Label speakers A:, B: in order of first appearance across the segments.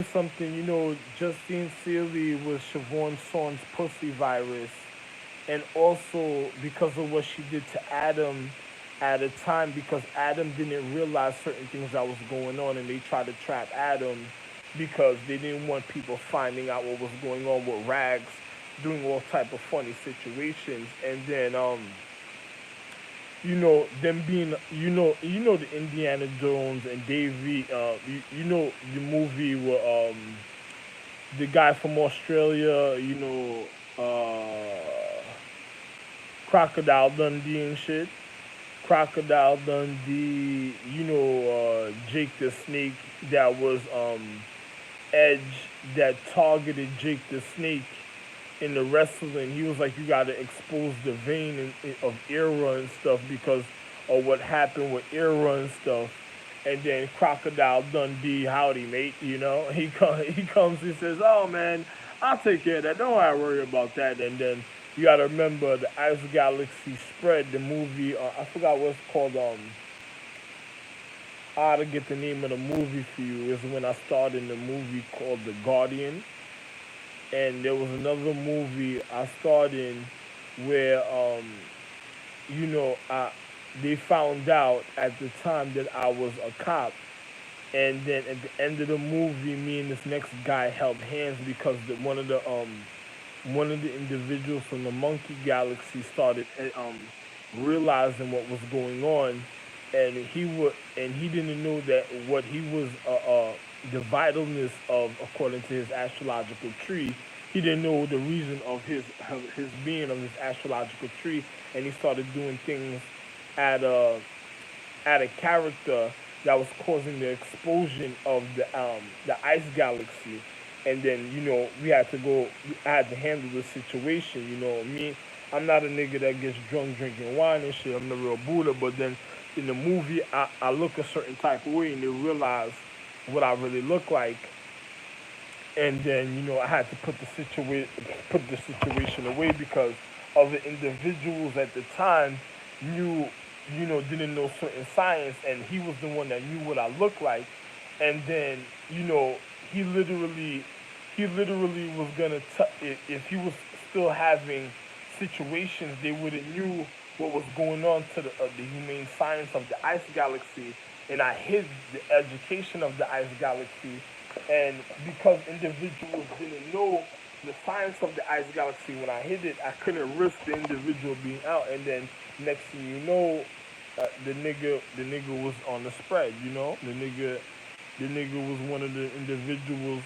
A: something, Justine Seeley was Siobhan Son's pussy virus, and also because of what she did to Adam at a time, because Adam didn't realize certain things that was going on, and they tried to trap Adam because they didn't want people finding out what was going on with Rags, doing all type of funny situations, and then them being, the Indiana Jones and Davy, the movie with the guy from Australia, Crocodile Dundee and shit. Crocodile Dundee, Jake the Snake, that was Edge, that targeted Jake the Snake in the wrestling. He was like, you got to expose the vein of Era and stuff because of what happened with Era and stuff. And then Crocodile Dundee, howdy mate, he comes, he says, oh man, I'll take care of that. Don't worry about that. And then you got to remember the Ice Galaxy spread, the movie. I forgot what it's called. I ought to get the name of the movie for you. Is when I started in the movie called The Guardian, and there was another movie I starred in where I they found out at the time that I was a cop, and then at the end of the movie, me and this next guy held hands because one of the individuals from the Monkey Galaxy started realizing what was going on, and he didn't know that what he was the vitalness of, according to his astrological tree. He didn't know the reason of his being of his astrological tree, and he started doing things at a character that was causing the explosion of the ice galaxy. And then we had to go. I had to handle the situation. Me, I'm not a nigga that gets drunk drinking wine and shit. I'm the real Buddha. But then in the movie, I look a certain type of way, and they realize what I really look like. And then I had to put the situation away because other individuals at the time knew, didn't know certain science, and he was the one that knew what I looked like. And then you know he literally he literally was gonna if he was still having situations, they would have knew what was going on to the humane science of the ice galaxy, and I hid the education of the ice galaxy, and because individuals didn't know the science of the ice galaxy, when I hid it, I couldn't risk the individual being out, and then next thing you know, the nigga was on the spread. The nigga was one of the individuals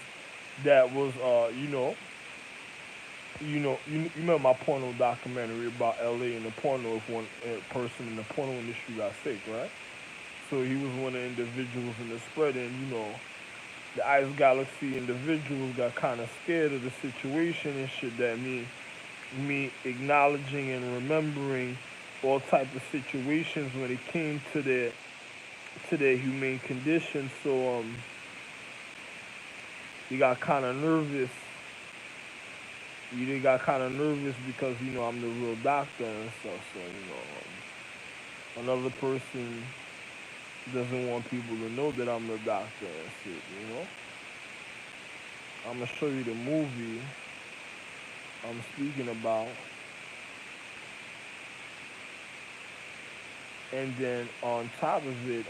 A: that was you remember my porno documentary about LA and the porno, if one person in the porno industry got sick, right? So he was one of the individuals in the spread, and the Ice Galaxy individuals got kind of scared of the situation and shit. That me acknowledging and remembering all type of situations when it came to their humane condition. So they got kind of nervous. They got kind of nervous because I'm the real doctor and stuff. So another person doesn't want people to know that I'm the doctor and shit. I'm gonna show you the movie I'm speaking about, and then on top of it,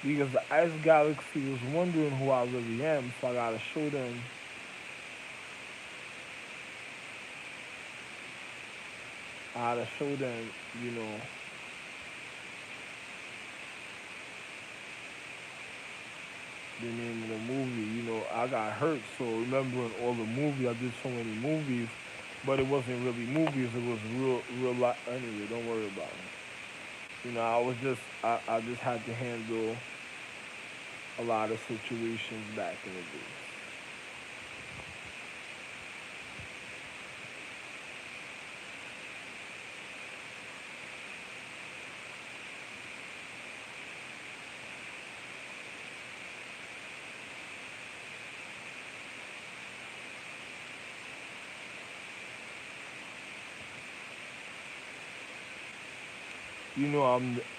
A: because the Ice Galaxy was wondering who I really am, so I gotta show them. I gotta show them, you know, the name of the movie. I got hurt, so remembering all the movies, I did so many movies, but it wasn't really movies. It was real life. Anyway, don't worry about it. I just had to handle a lot of situations back in the day.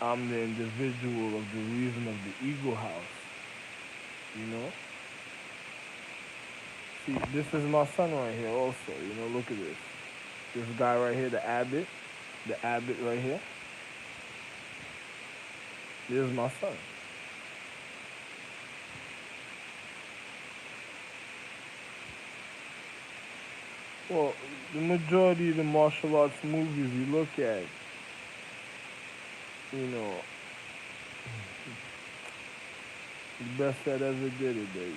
A: I'm the individual of the reason of the Eagle House. You know, see, this is my son right here. Also, look at this. This guy right here, the Abbott right here. This is my son. Well, the majority of the martial arts movies you look at, you know, the best that ever did it, baby.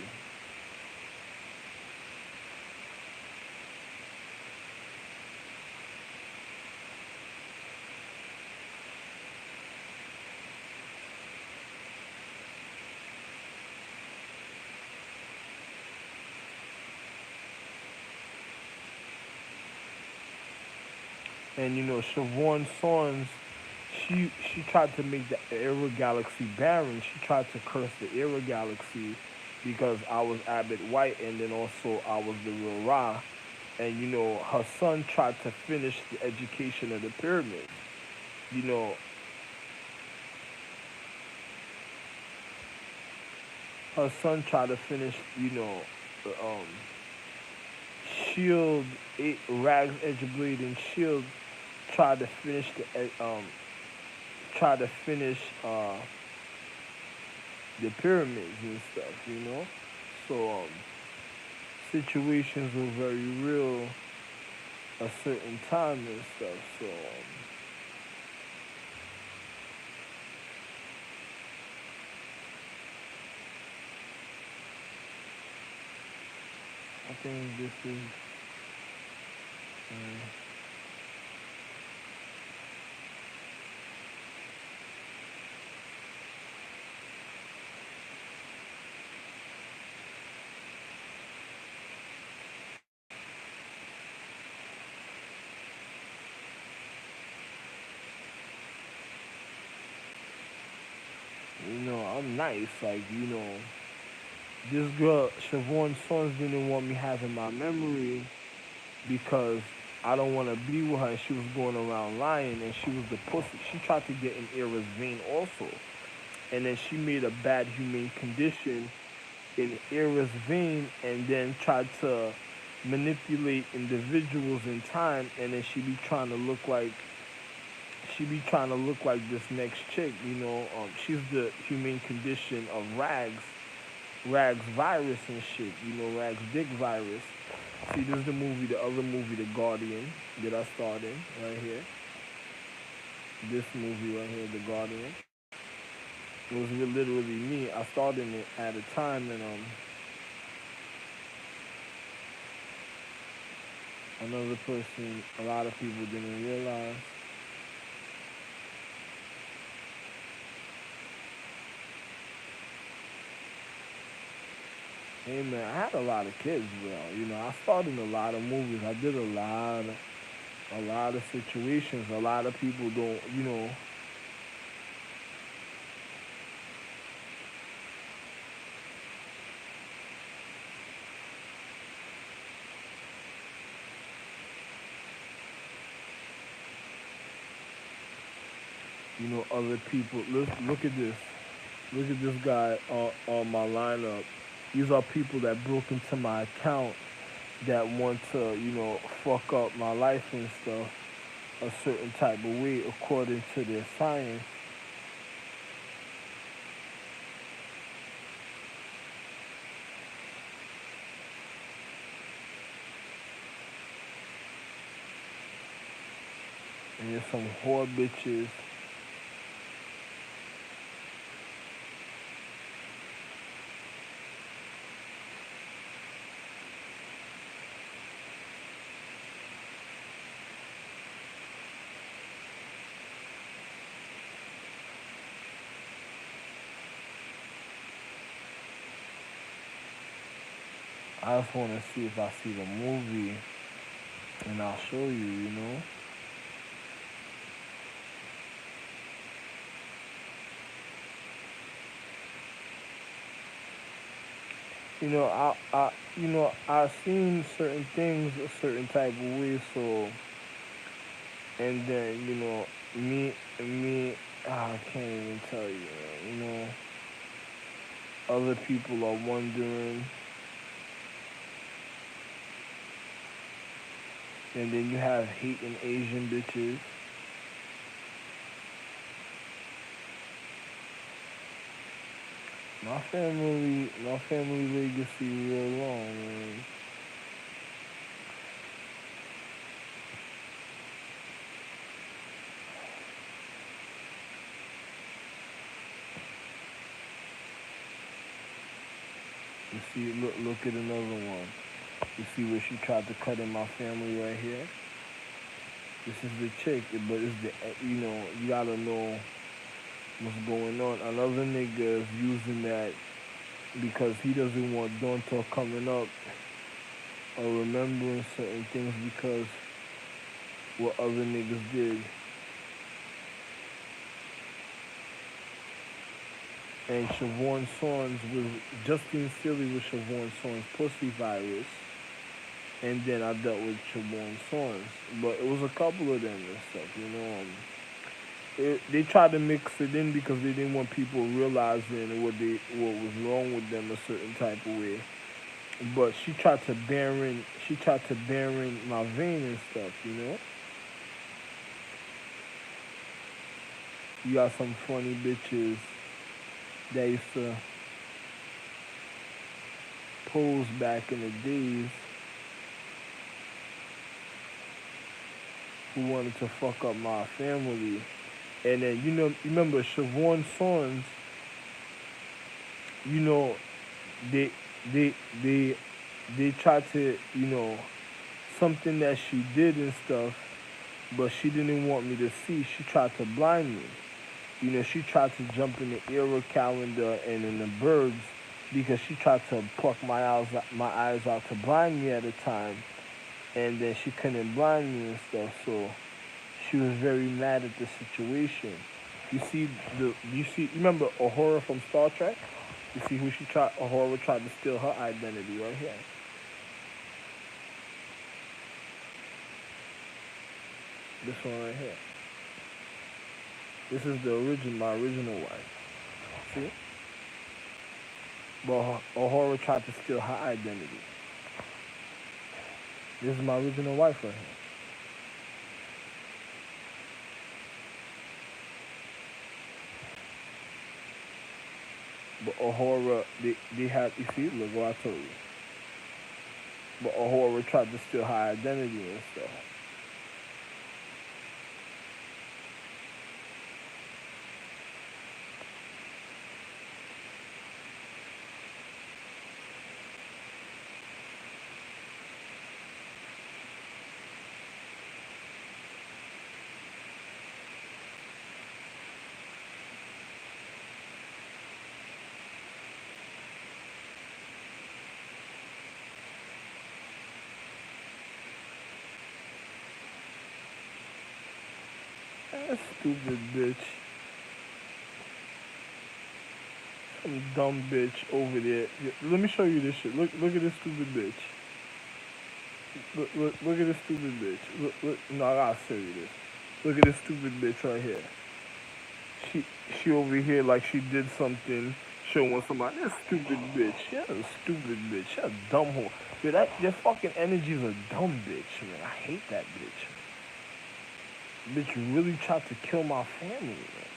A: And Siobhan Sons, she tried to make the Era Galaxy barren. She tried to curse the Era Galaxy because I was Abbott White, and then also I was the real Ra. And her son tried to finish the education of the pyramids. You know, her son tried to finish. The, Shield, Rags, Edgeblade, and Shield tried to finish try to finish the pyramids and stuff. So situations were very real a certain time and stuff. So I think this is. Uh, I'm nice. Like, this girl, Siobhan Sons, didn't want me having my memory because I don't want to be with her. And she was going around lying, and she was the pussy. She tried to get in Era's vein also, and then she made a bad humane condition in Era's vein, and then tried to manipulate individuals in time, and then she be trying to look like this next chick. She's the humane condition of Rags virus and shit. Rags dick virus. See, this is the other movie, The Guardian, that I starred in right here. This movie right here, The Guardian. It was literally me. I starred in it at a time, and another person a lot of people didn't realize. Hey man, I had a lot of kids, bro. I starred in a lot of movies. I did a lot of situations. A lot of people don't. Other people. Look at this. Look at this guy on my lineup. These are people that broke into my account that want to, fuck up my life and stuff a certain type of way according to their science. And there's some whore bitches. I just want to see if I see the movie, and I'll show you. I've seen certain things a certain type of way. So, and then me, I can't even tell you. Other people are wondering, and then you have hating Asian bitches. My family legacy real long, man. You see, look at another one. You see where she tried to cut in my family right here. This is the chick, but it's you gotta know what's going on. Another nigga is using that because he doesn't want Donta coming up or remembering certain things because what other niggas did. And Siobhan Sons was Justine Sealy with Siobhan Sons pussy virus, and then I dealt with Siobhan Sons. But it was a couple of them and stuff. They tried to mix it in because they didn't want people realizing what was wrong with them a certain type of way. But she tried to bear in my vein and stuff. You got some funny bitches that used to pose back in the days who wanted to fuck up my family. And then you remember Siobhan Sons, you know, they they they they tried to, something that she did and stuff, but she didn't want me to see. She tried to blind me. She tried to jump in the era calendar and in the birds because she tried to pluck my eyes out to blind me at the time, and then she couldn't blind me and stuff. So she was very mad at the situation. You remember Uhura from Star Trek? You see who Uhura tried to steal her identity right here. This one right here. This is my original wife. See? But Uhura tried to steal her identity. This is my original wife right here. But Uhura, they had, you see, look what I told you. But Uhura tried to steal her identity and stuff. That stupid bitch. Some dumb bitch over there. Let me show you this shit. Look at this stupid bitch. Look at this stupid bitch. Look. No, I gotta show you this. Look at this stupid bitch right here. She she over here like she did something, showing somebody. This stupid bitch. She a stupid bitch. She a dumb whore. Dude, that fucking energy is a dumb bitch, man. I hate that bitch. Bitch really tried to kill my family, man.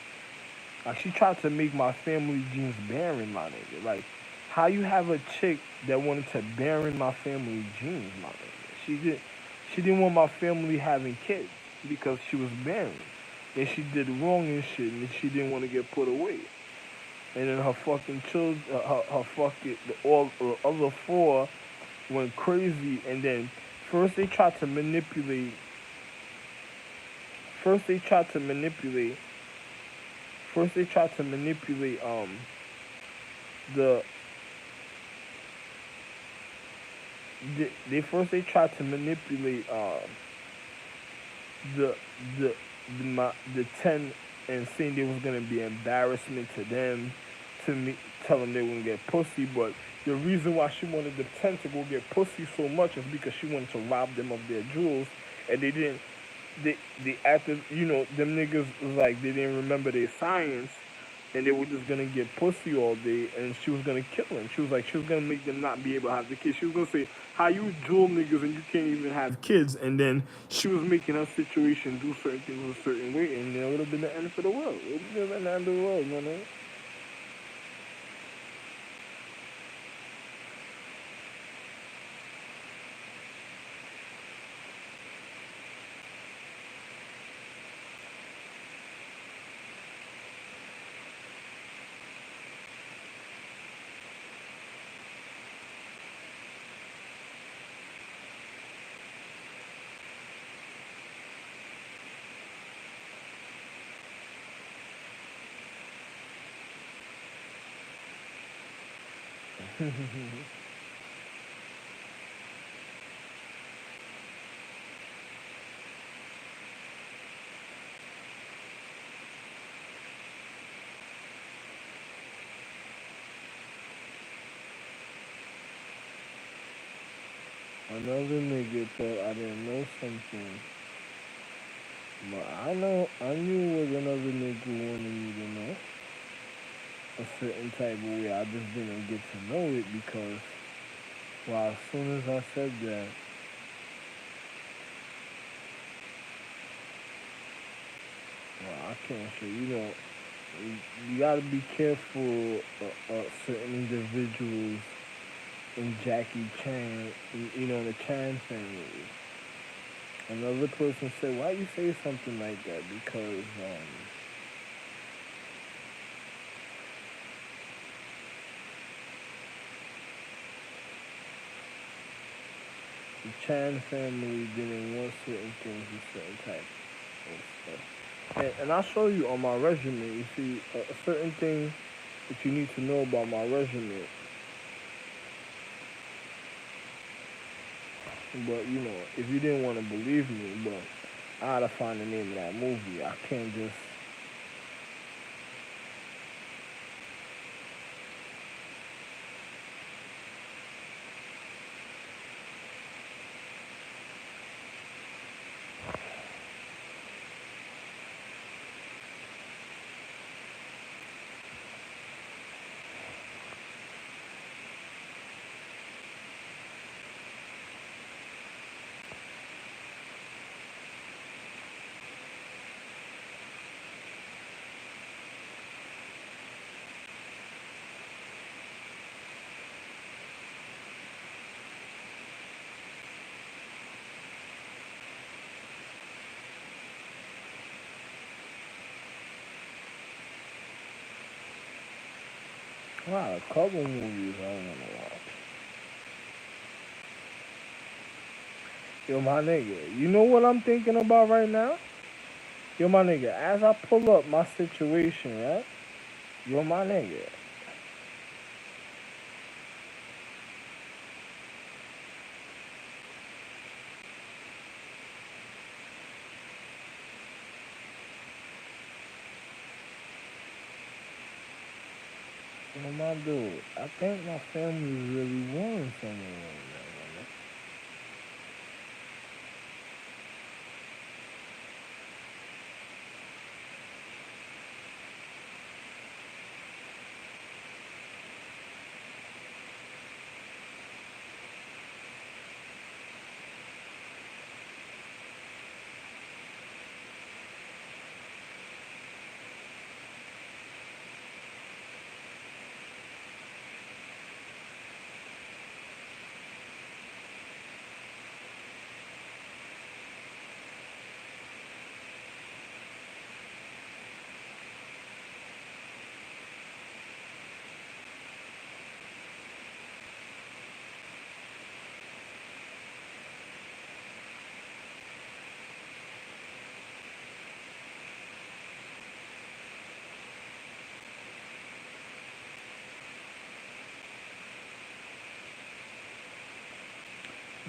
A: Like she tried to make my family genes barren, my nigga. Like, how you have a chick that wanted to barren my family genes, my nigga? She didn't want my family having kids because she was barren. And she did wrong and shit, and she didn't want to get put away. And then her fucking children, her fucking all the other four went crazy. And then first they tried to manipulate. First they tried to manipulate. First they tried to manipulate the they tried to manipulate the the the 10 and saying they was gonna be embarrassment to them to me tell them they were gonna get pussy, but the reason why she wanted the 10 to go get pussy so much is because she wanted to rob them of their jewels, and they didn't. They acted, them niggas was like they didn't remember their science, and they were just gonna get pussy all day, and she was gonna kill them. She was like, she was gonna make them not be able to have the kids. She was gonna say, "How you jewel niggas and you can't even have kids?" And then she was making her situation do certain things a certain way, and it would have been the end for the world. It would have been the end of the world, man. Another nigga thought I didn't know something, but I knew what another nigga wanted me to know. A certain type of way. I just didn't get to know it because, well, as soon as I said that, well, I can't say, you gotta be careful certain individuals in Jackie Chan, the Chan family. Another person said, why you say something like that? Because, the Chan family didn't want certain things with certain type of stuff. And I'll show you on my resume. You see, a certain thing that you need to know about my resume. But if you didn't want to believe me, but I gotta find the name of that movie. I can't just. Wow, a couple movies I don't wanna watch. Yo, my nigga, you know what I'm thinking about right now? Yo, my nigga, as I pull up my situation, right? Yo, my nigga, yo, my dude, I think my family really won something right now,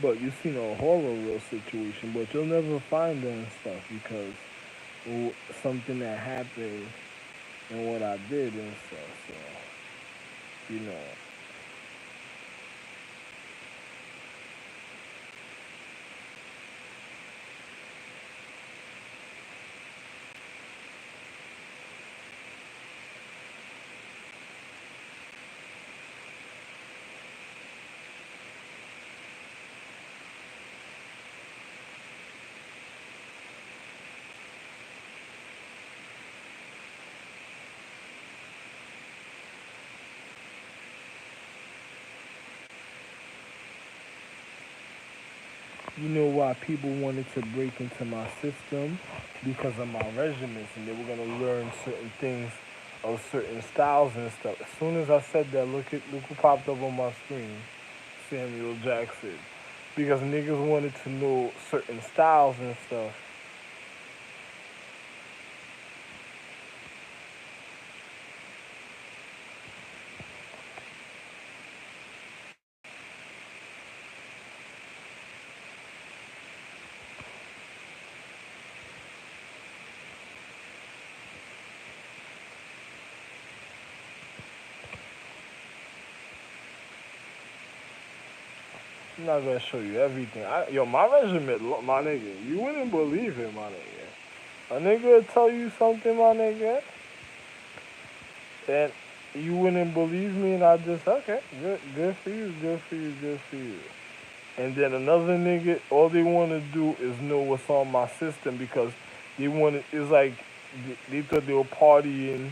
A: But you seen a horror real situation, but you'll never find that and stuff because something that happened and what I did and stuff. So you know, you know why people wanted to break into my system because of my regiments, and they were gonna learn certain things of certain styles and stuff. As soon as I said that, look who popped up on my screen, Samuel Jackson, because niggas wanted to know certain styles and stuff. I'm not gonna show you everything. Yo, my regiment, my nigga, you wouldn't believe it, my nigga. A nigga will tell you something, my nigga, and you wouldn't believe me, and I just okay, good for you, good for you, good for you. And then another nigga, all they want to do is know what's on my system because they wanted. It's like they thought they were partying.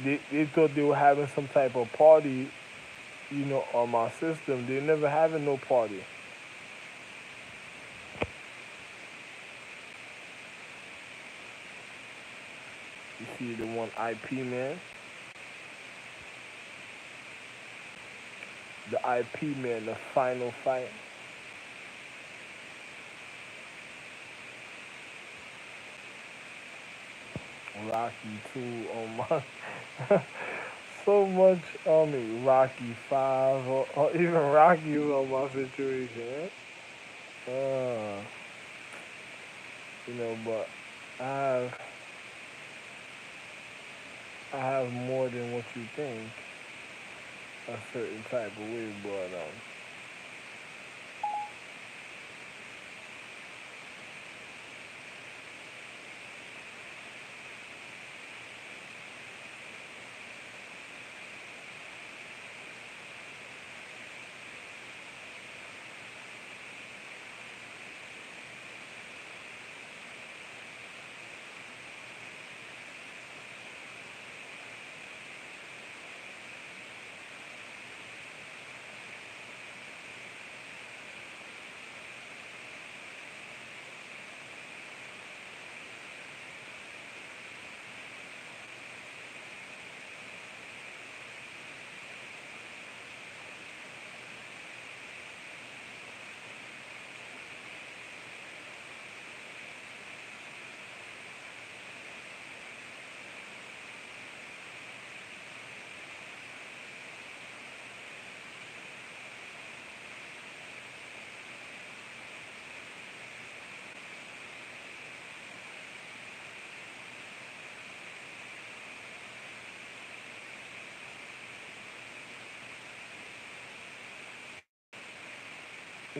A: They thought they were having some type of party, on my system. They never having no party. You see the one IP man, the IP man, the final fight. Rocky 2 on my so much on me. Rocky 5 or even Rocky was on my situation. Uh, but I have I have more than what you think a certain type of way, but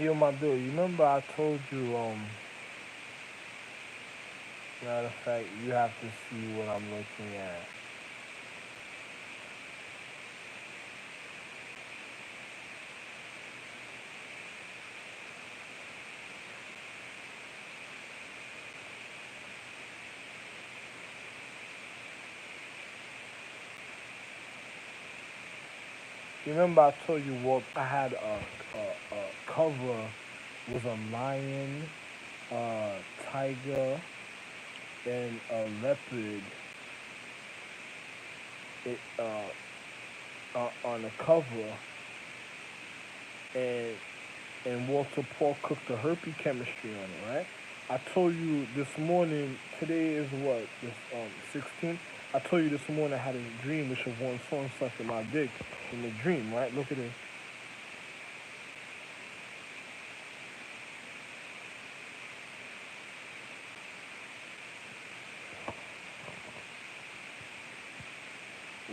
A: yo, my dude, you remember I told you matter of fact, you have to see what I'm looking at. You remember I told you what I had a cover was a lion, a tiger, and a leopard. It on the cover, and Walter Paul cooked the herpes chemistry on it, right? I told you this morning. Today is what this 16th. I told you this morning I had a dream which of one song sucking my dick in the dream, right? Look at it.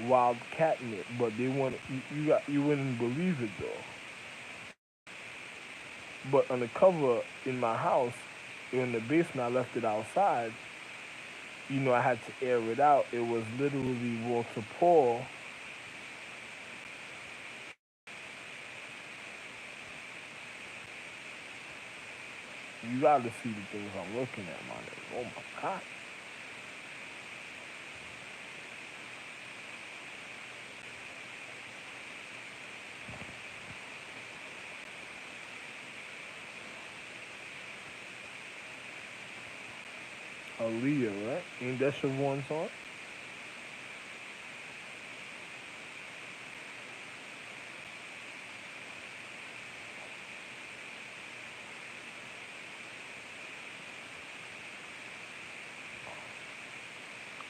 A: wild catnip, but they want you wouldn't believe it though. But on the cover in my house, in the basement, I left it outside. I had to air it out. It was literally Walter Paul. You gotta see the things I'm looking at, my nigga. Oh my god. Aaliyah, right? Ain't that Siobhan song?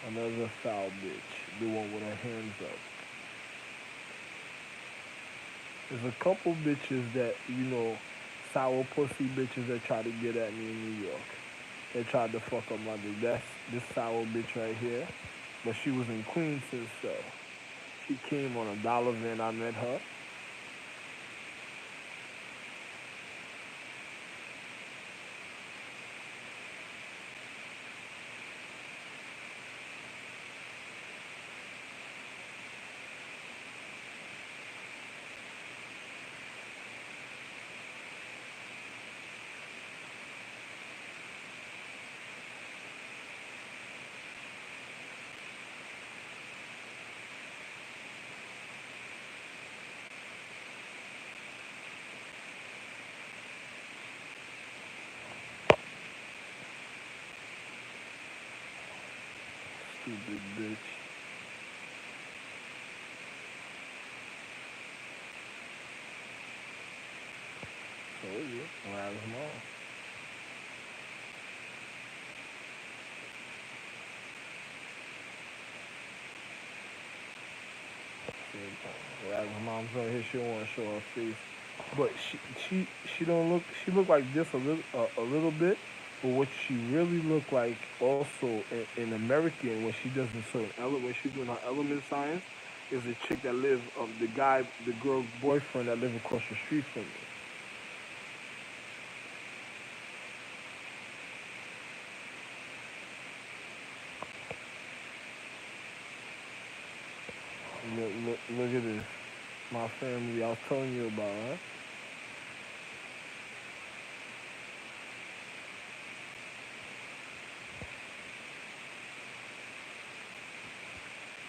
A: Another foul bitch. The one with her hands up. There's a couple bitches that, sour pussy bitches that try to get at me in New York. They tried to fuck up my dick. That's this sour bitch right here. But she was in Queens since so. She came on a dollar van. I met her. Stupid bitch. So yeah, around them all. Around her mom's right here. She don't want to show her face. But she don't look. She look like this a little bit. But what she really look like also in American when she does in certain element when she's doing her element science is a chick that live the girl boyfriend that live across the street from me. Look at this. My family I was telling you about, huh?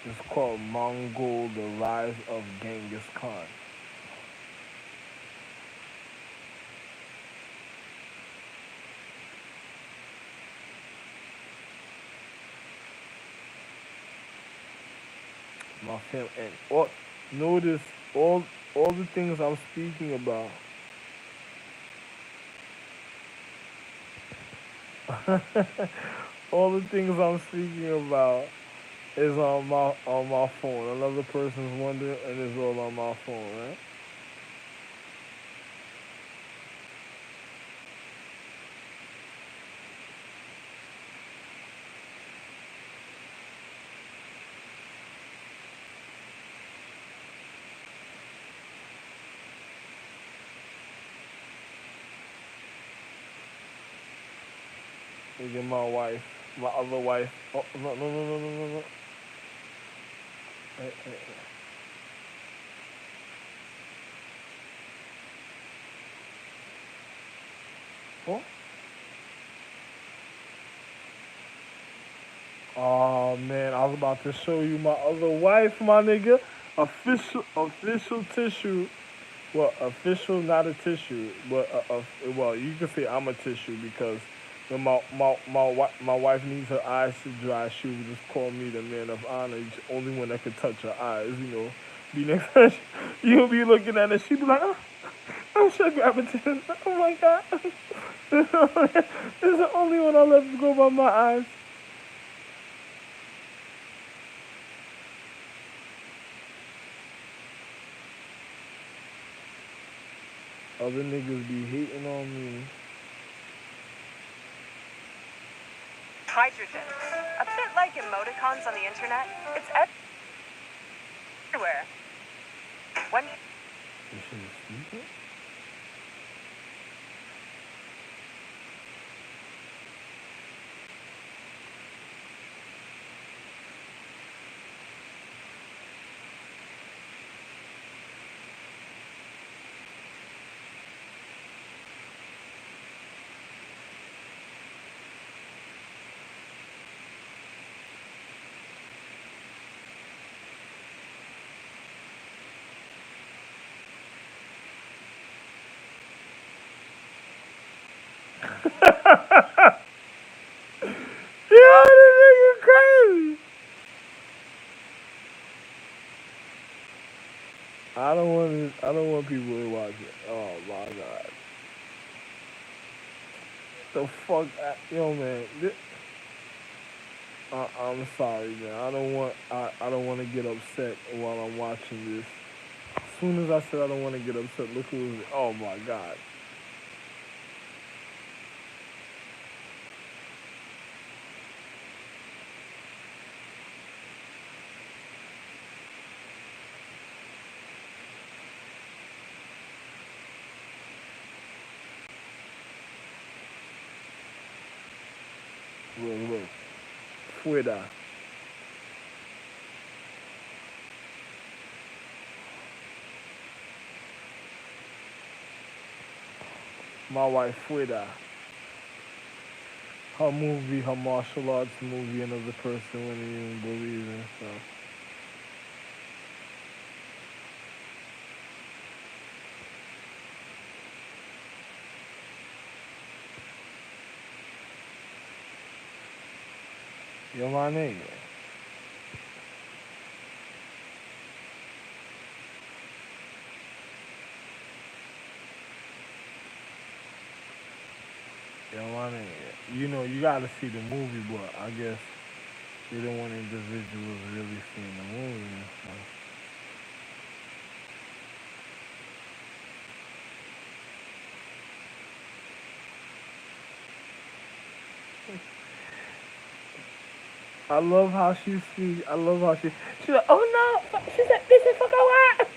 A: It's called Mongol: The Rise of Genghis Khan. My family and notice all the things I'm speaking about. All the things I'm speaking about is on my phone. Another person's wondering, and it's all on my phone, right? Look at my wife, my other wife. Oh no no no no no no no. Hey, hey, hey. Oh. Oh man, I was about to show you my other wife, my nigga. Official tissue. Well, official, not a tissue, but well, you can say I'm a tissue because when my wife needs her eyes to dry, she would just call me the man of honor, the only one that could touch her eyes. Be next time you'll be looking at it, she be like, oh, I'm sure gravitating. Oh my god, this is the only one I let go by my eyes. Other niggas be hating on me.
B: Hydrogen. A bit like emoticons on the internet, it's Everywhere. One.
A: This shit is stupid. Yo, this nigga crazy. I don't want people to watch it. Oh my god. The fuck, yo man. I'm sorry, man. I don't want to get upset while I'm watching this. As soon as I said I don't want to get upset, look who was. Oh my god. Look, look. Fuera. My wife, Fuera. Her movie, her martial arts movie, another person wouldn't even believe in. So. Yo, my nigga. Yo, my nigga. You know, you gotta see the movie, but I guess they don't want individuals really seeing the movie and stuff. I love how she speaks. I love how she's like, oh no, she said, this is fucking what?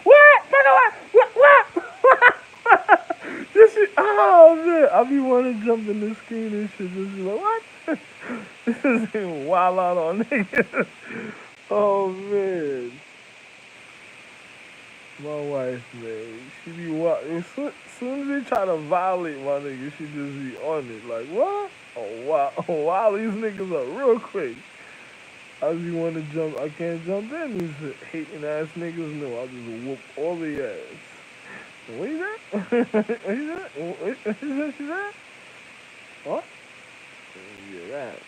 A: What? Fucking what? This is, oh man, I be wanting to jump in the screen and shit. Just be like, what? This is even wild out on niggas. Oh man, my wife, man, she be wild. As soon as they try to violate my nigga, she just be on it. Like what? Oh wow, oh wow, these niggas are real quick. I just want to jump. I can't jump in. These hating ass niggas. No, I'll just whoop all the ass. What is that? What is that? What is that? She said? What? Yeah, that.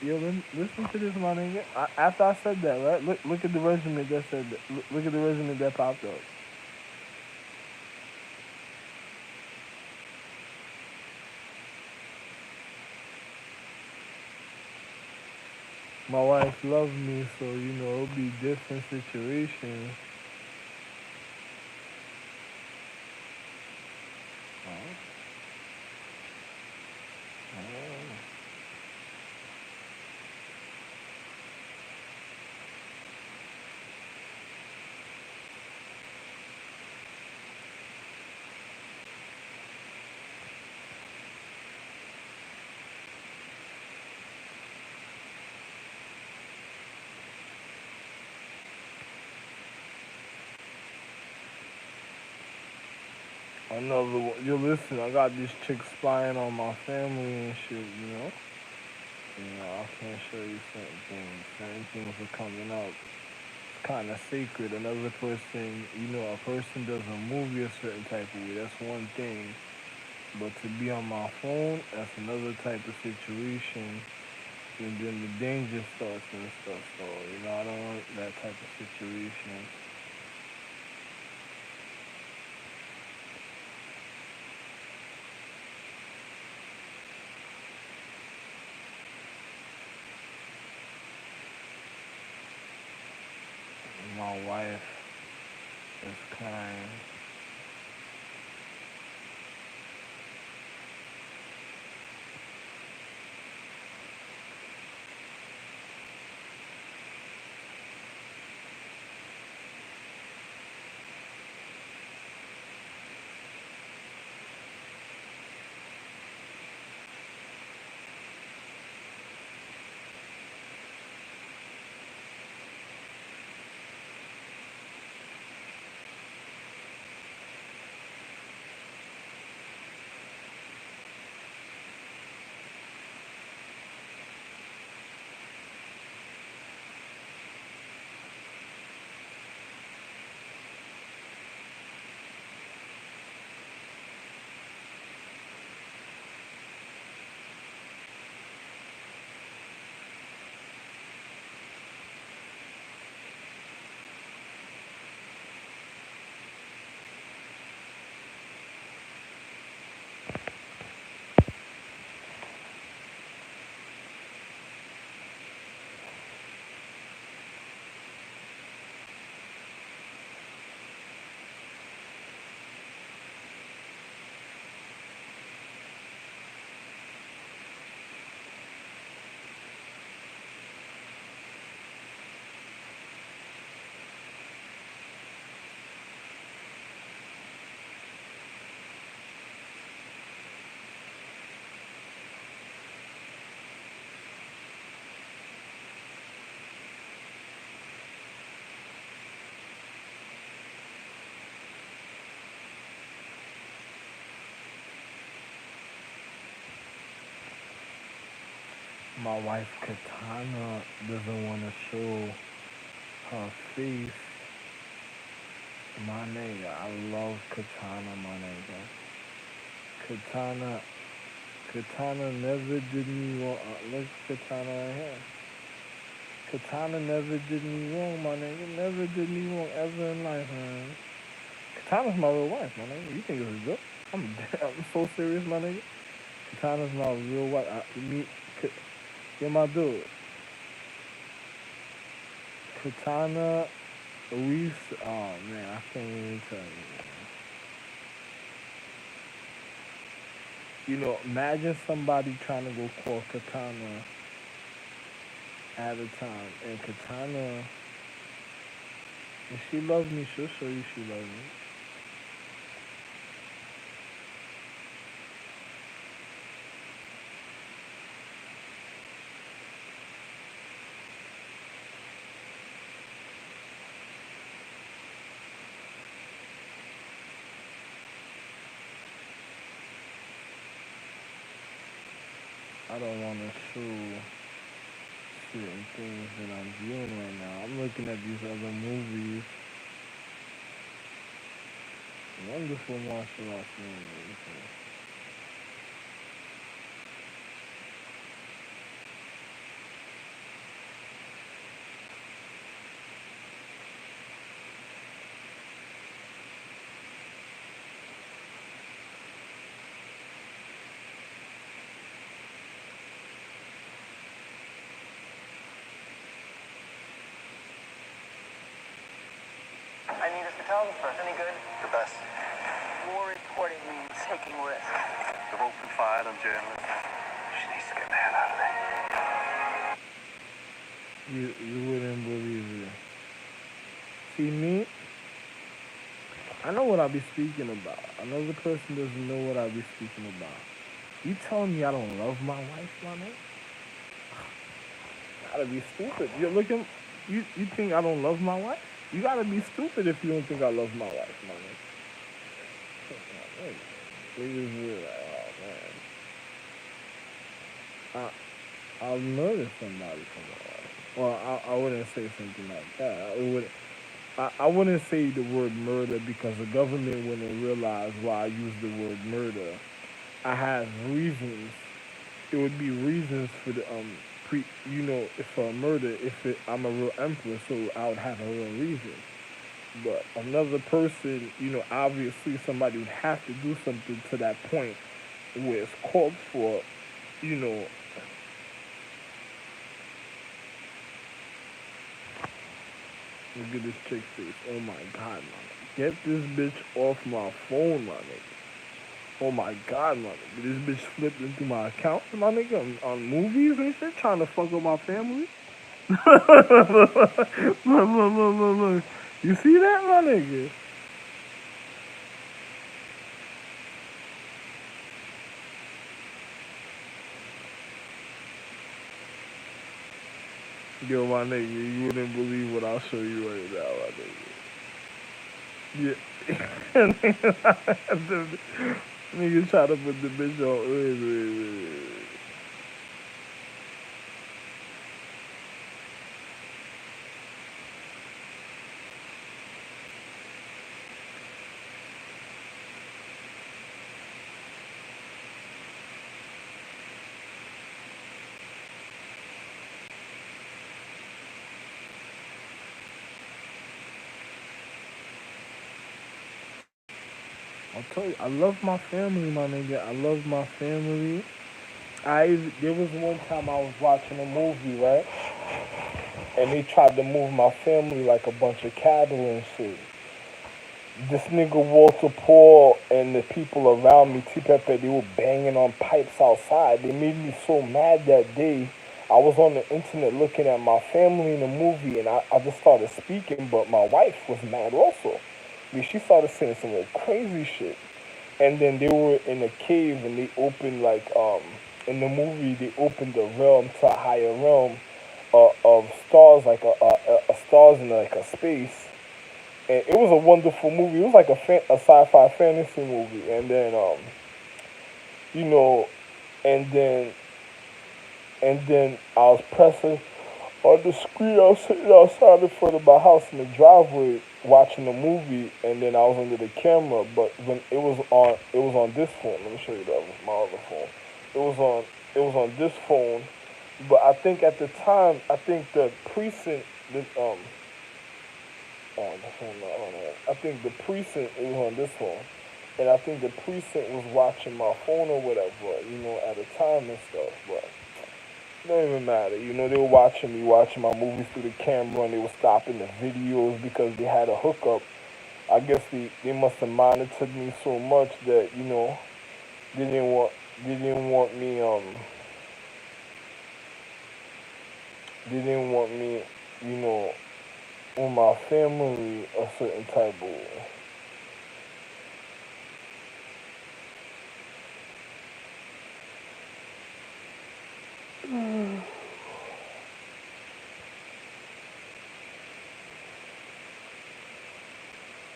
A: Yo, listen to this, my nigga. After I said that, right? Look at the resume that said that. Look at the resume that popped up. My wife loves me, so you know it'll be different situations. Oh, oh. Another one. Yo, listen, I got these chicks spying on my family and shit, you know? You know, I can't show you certain things. Certain things are coming up. It's kind of sacred. Another person, you know, a person does a movie a certain type of way. That's one thing. But to be on my phone, that's another type of situation. And then the danger starts and stuff. So, you know, I don't want that type of situation. My wife is kind. My wife Katana doesn't want to show her face. My nigga, I love Katana, my nigga. Katana, Katana never did me wrong. Look, Katana right here. Katana never did me wrong, my nigga. Never did me wrong ever in life, man. Katana's my real wife, my nigga. You think this is a joke? I'm so serious, my nigga. Katana's my real wife. You're my dude. Katana, oh man, I can't even tell you. You know, imagine somebody trying to go call Katana at a time, and Katana, if she loves me, she'll show you she loves me. I don't want to show certain things that I'm viewing right now. I'm looking at these other movies. Wonderful martial arts movies.
B: I need us to tell them first. Any good?
C: The best.
B: War reporting means taking risks.
C: They've opened fire on journalists. She needs to get the hell out of there.
A: You wouldn't believe it. See me? I know what I be speaking about. Another person doesn't know what I be speaking about. You telling me I don't love my wife, my man? Gotta be stupid. You're looking. You think I don't love my wife? You gotta be stupid if you don't think I love my wife, my man. Niggas like, oh man. I'll murder somebody for my wife. Well, I wouldn't say something like that. I wouldn't say the word murder because the government wouldn't realize why I use the word murder. I have reasons. It would be reasons for the if for a murder, I'm a real emperor, so I would have a real reason. But another person, obviously somebody would have to do something to that point where it's called for, you know. Look at this chick face. Oh my god, man. Get this bitch off my phone, my nigga. Oh my god, my nigga. This bitch flipped into my account, my nigga, on movies and shit, trying to fuck with my family. Look. You see that, my nigga? Yo, my nigga, you wouldn't believe what I'll show you right now, my nigga. Yeah. Nigga try to put the bitch on. Wait. I'll tell you, I love my family, my nigga. I love my family. There was one time I was watching a movie, right? And they tried to move my family like a bunch of cattle and shit. This nigga Walter Paul and the people around me, T Pepe, they were banging on pipes outside. They made me so mad that day. I was on the internet looking at my family in the movie and I just started speaking, but my wife was mad also. I mean, she started saying some like crazy shit. And then they were in a cave and they opened in the movie they opened the realm to a higher realm of stars like a stars in like a space, and it was a wonderful movie. It was like a sci-fi fantasy movie, and then you know, and then and then I was pressing on the screen. I was sitting outside in front of my house in the driveway watching a movie, and then I was under the camera. But when it was on this phone. Let me show you that was my other phone. It was on, it was on this phone. But I think at the time, I think the precinct, on the phone, no, I don't know. I think the precinct, it was on this phone. And I think the precinct was watching my phone or whatever, at the time and stuff. But it don't even matter. They were watching me, watching my movies through the camera, and they were stopping the videos because they had a hookup. I guess they must have monitored me so much that, they didn't want, they didn't want me, they didn't want me, you know, with my family a certain type of way.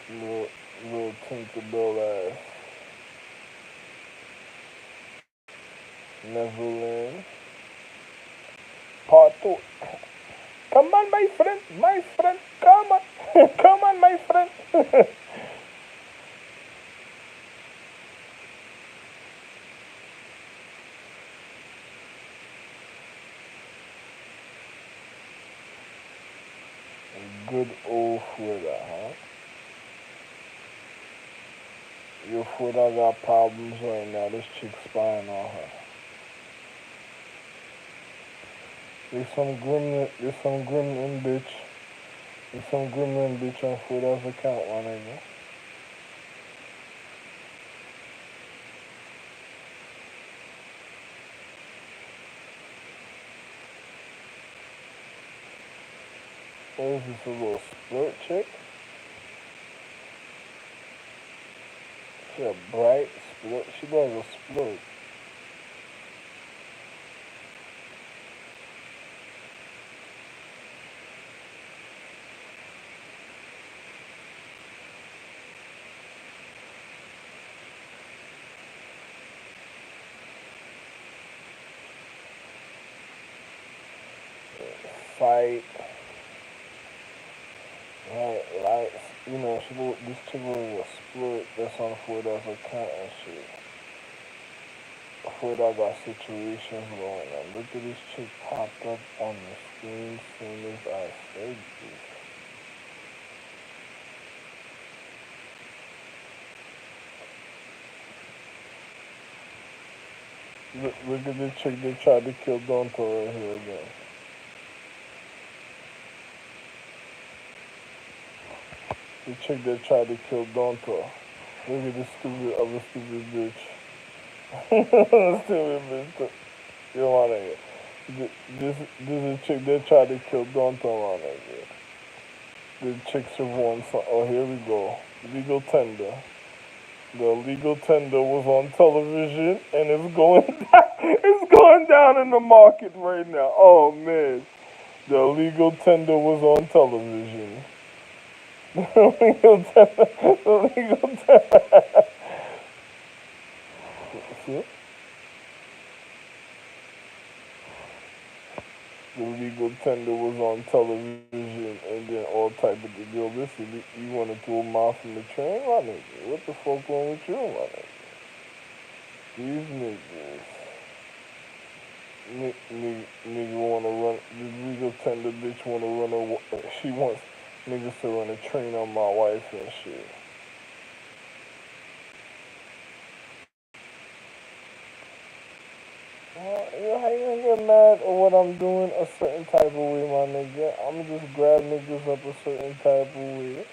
A: Little, little Tinkerbell ass. Neverland. Part 2. Come on, my friend, come on. Come on, my friend. Good old Frida, huh? Your Frida got problems right now. This chick spying on her. There's some gremlin bitch. There's some gremlin bitch on Frida's account, my nigga. What is this, a little splurt chick? She a bright splurt. She does a splurt. Fight. Like, this chick was a split that's on Florida's account and shit. Florida got situations going on. Look at this chick popped up on the screen soon as I said this. Look at this chick that tried to kill Donto right here again. The chick that tried to kill Donto. Look at this stupid bitch. Stupid bitch. You want to this is a chick that tried to kill Donto on it. The chicks have won some. Oh, here we go. Legal tender. The legal tender was on television and it's going down, it's going down in the market right now. Oh man. The legal tender was on television. The legal tender. The legal tender. See? The legal tender was on television and then all type of the deal. Listen, you want to throw a mouth in the train, my nigga? What the fuck wrong with you, my nigga? These niggas. Nigga wanna run, the legal tender bitch wanna run a, she wants niggas to run a train on my wife and shit. How you gonna get mad at what I'm doing a certain type of way, my nigga? I'ma just grab niggas up a certain type of way.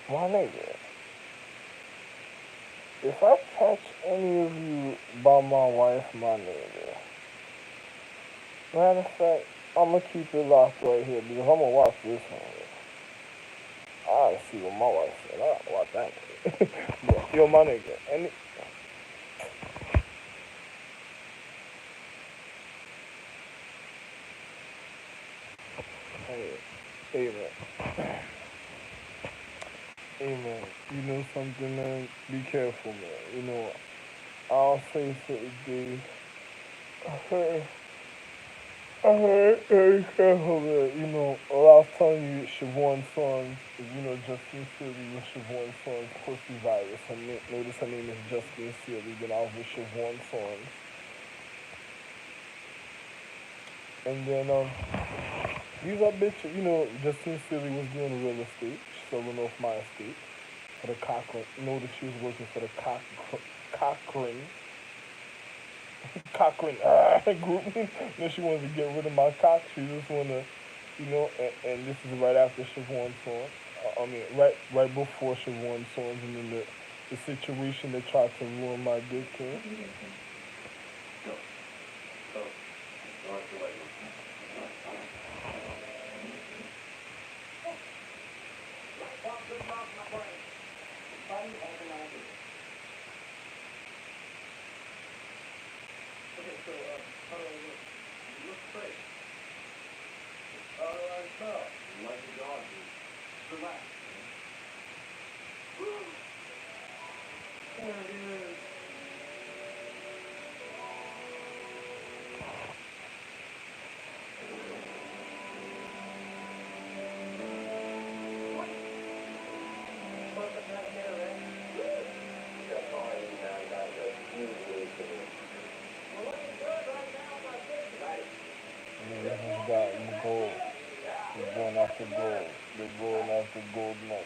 A: My nigga, if I catch any of you by my wife, my nigga, matter of fact, I'ma keep it locked right here because I'ma watch this one. I see what my wife said. I watch that nigga. But, yo, my nigga, any, hey, hey, man. Hey, man, you know something, man? Be careful, man. I'll say certain things. Very careful there. I was telling you Siobhan's sons, Justine Sealy was Siobhan's sons, pussy virus. Notice her name is Justine Sealy, then I was with Siobhan's sons. And then, these are bitches, Justine Sealy was doing real estate, selling off my estate for the Cochrane. Notice she was working for the Cochrane Cochrane group. She wanted to get rid of my cock. She just wanna, and this is right after Siobhan's song. I mean, right before Siobhan's songs, and then the situation that tried to ruin my dick came. This is got gold. They're going after gold. They're going after gold money.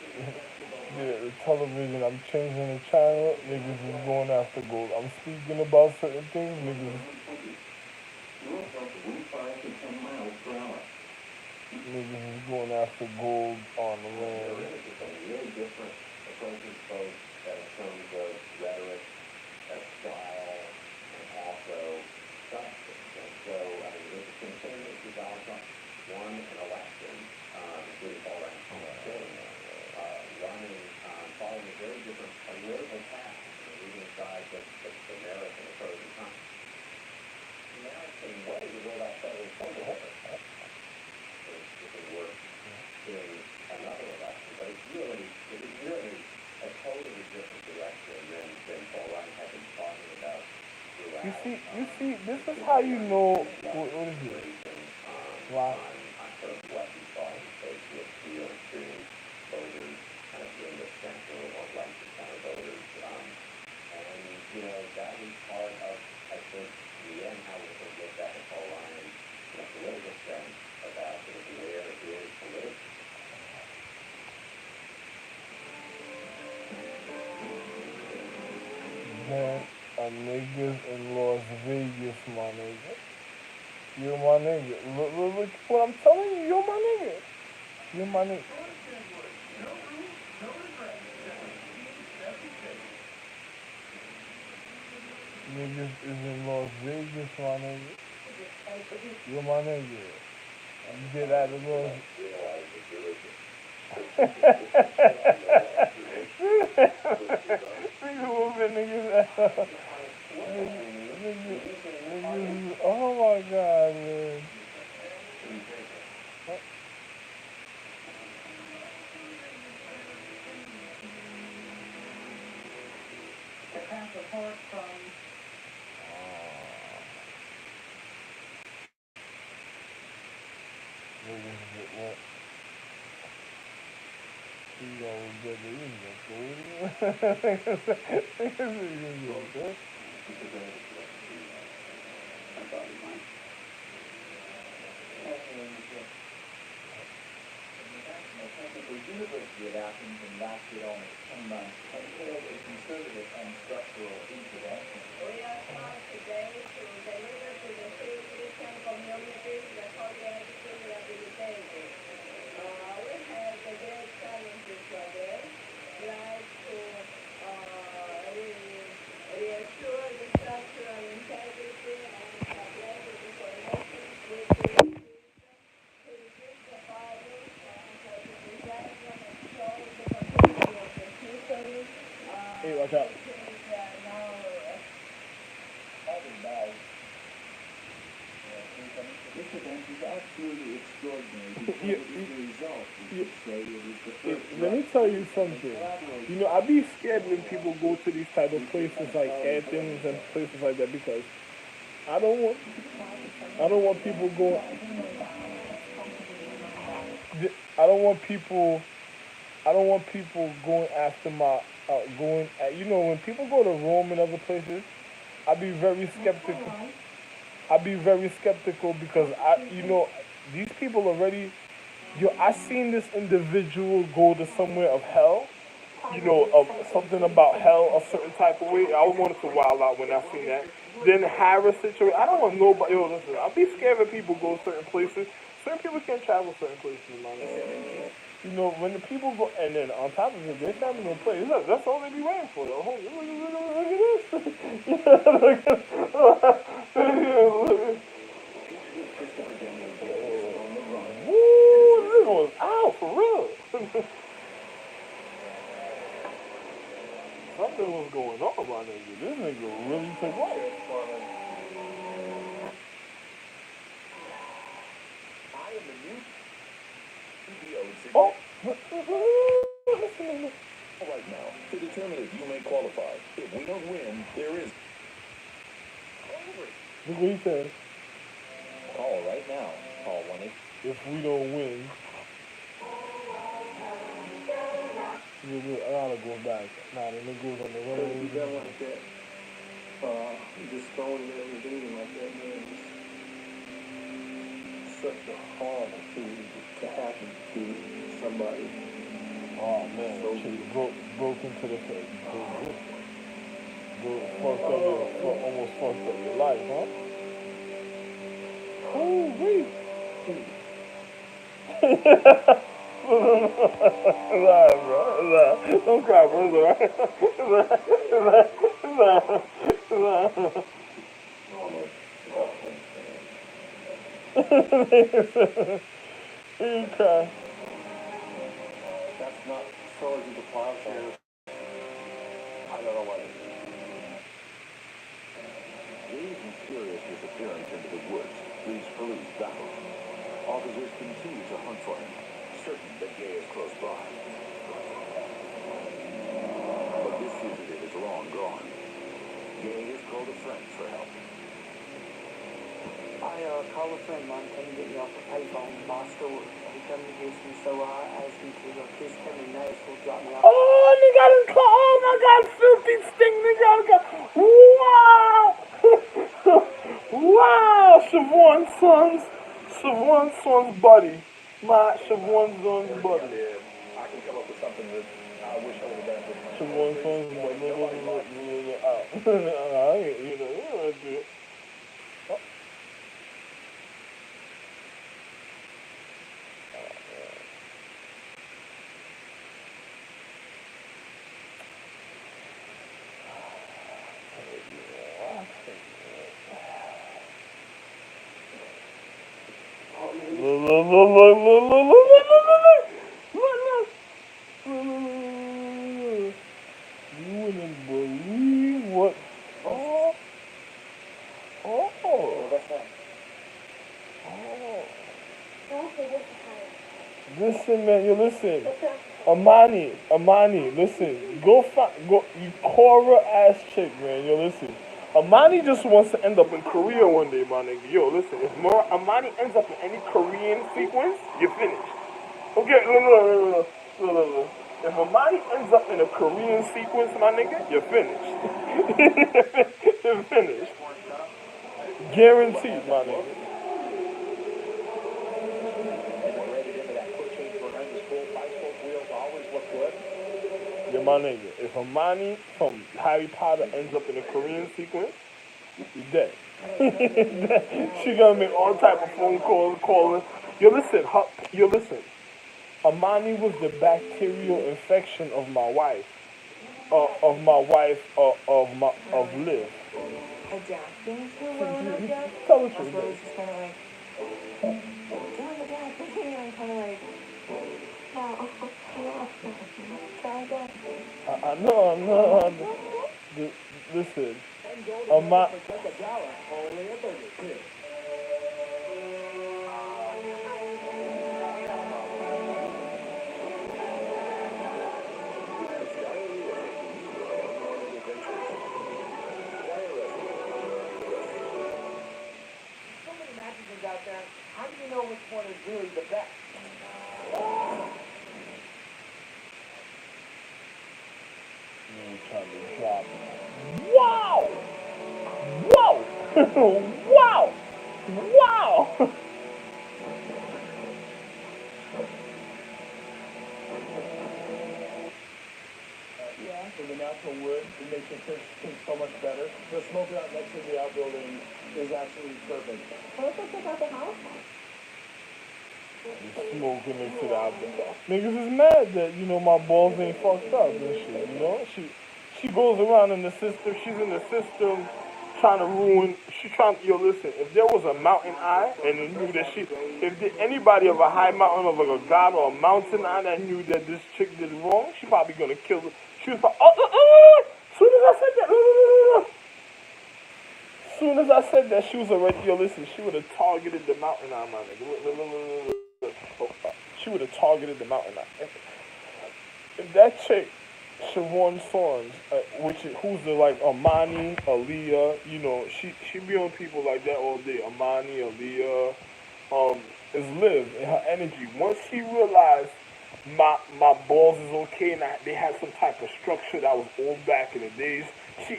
A: The television, I'm changing the channel. Niggas is going after gold. I'm speaking about certain things. Niggas is going after gold on the land. Really different approaches, both in terms of rhetoric, as style, and also substance. And so, I mean, there's a concern that Donald Trump won an election, including all around running, following a very different political path, leaving aside the merits and the pros and cons. Now, in ways, the world outside of the work in another election, but it is really a totally different direction than Paul Ryan had been talking about throughout. You see, this is how you know what is it? Why? On sort of what he thought he faced with real experienced voters, kind of in the center or right kind of voters. And that was part of, I think, in the end, how we could look back at Paul Ryan's political sense about sort of where it is politically. Man, niggas in Las Vegas, my nigga. You're my nigga. Look what I'm telling you, you're my nigga. You're my nigga. Niggas is in Las Vegas, my nigga. You're my nigga. You get out of Las niggas, oh my god, man.
B: Apart from University of Athens and lasted almost 10 months and failed a conservative and structural intervention. We are trying today to deliver to the Christian community the comprehensive rehabilitation. We have the great challenges today, like to reassure the structural integrity and supply the information with the to reduce the problems and to present them and show the continuity of the history.
A: Hey, watch out.
B: This event is absolutely extraordinary because it is the result, you could say, it is the first.
A: Let me tell you something. I be scared when people go to these type of places like Athens and places like that because I don't want I don't want people going. I don't want people. I don't want people going after my going. You know, when people go to Rome and other places, I'd be very skeptical. I'd be very skeptical because you know, these people already. Yo, I seen this individual go to somewhere of hell. You know, of something about hell, a certain type of way. I wanted to wild out when I seen that. Then Harris situation. I don't want nobody. Yo, listen, I'll be scared when people go certain places. Certain people can't travel certain places, man. You know, when the people go, and then on top of it, they travel no place. Look, that's all they be waiting for. Though. Look at this. Woo, this was out for real. Something was going on, my nigga. This nigga really took off. Oh.
D: Right now to determine if you may qualify. If we don't win, there is.
A: Look what he said.
D: Call right now. Call 1-800.
A: If we don't win, I gotta go back. Nah, the niggas on the road.
B: You got like that. Just throwing it in the game like that, man. It's such a horrible thing to happen to somebody.
A: Oh man,
B: So
A: shit broke into the face. Fucked up almost fucked up your life, huh? Ooh, wait. Nah, bro. Nah. Don't cry, bro. It's alright. You cry.
B: that's not Sergeant the Plowshare. I don't know what it is.
D: Dave's mysterious disappearance into the woods leaves police baffled. Officers continue to hunt for him, certain that Gay is close by. But this fugitive is long gone. Gay has called a friend for help.
E: I called a friend of mine, come and get me off a payphone in my store. He come to get me, so I asked him to kiss him in Nashville, drop me off.
A: Oh, nigga, I done caught. Oh my God, filthy stink, nigga. Wow. Wow, Siobhan Sons. Siobhan Sons buddy. My Siobhan Sons buddy.
B: I can come up with something that I wish I would have done with my
A: Siobhan Sons buddy. You know, do it. You wouldn't believe what. Oh, oh, oh. Listen, man, you listen. Amani, listen. Go, you Cora ass chick, man. Yo, listen. Amani just wants to end up in Korea one day, my nigga. Yo, listen. If Amani ends up in any Korean sequence, you're finished. Okay, look. If Amani ends up in a Korean sequence, my nigga, you're finished. You're finished. Guaranteed, my nigga. Yeah, my nigga. If Hermione from Harry Potter ends up in a Korean sequence, you're dead. She gonna make all type of phone calls, calling. Yo, listen. Hermione was the bacterial infection of my wife, of Liv.
F: Adapting to a world, I
A: Tell the
F: guess.
A: truth,
F: So
A: babe.
F: it's just kind of like, doing the bad thing, and I'm kind of like, no, try again.
A: No. Listen, Hermione. You trying to drop it. Wow! Whoa! Wow! Wow!
B: Yeah, with the natural wood, it makes your fish so much better. The smokeout next to the outbuilding is absolutely perfect.
F: Perfect about the house?
A: Smoking next to the outdoor. Niggas is mad that, my balls ain't fucked up and shit, She goes around in the system, she's in the system trying to ruin, she trying, yo listen, if there was a mountain eye and it knew that if anybody of a high mountain of like a god or a mountain eye that knew that this chick did wrong, she probably gonna kill her. She was probably, soon as I said that, soon as I said that, she was already, yo listen, she would have targeted the mountain eye, my nigga. She would have targeted the mountain. If that chick, Siobhan Sons, who's the like Amani, Aaliyah, she be on people like that all day. Amani, Aaliyah, is live in her energy. Once she realized my balls is okay and they had some type of structure that was old back in the days, she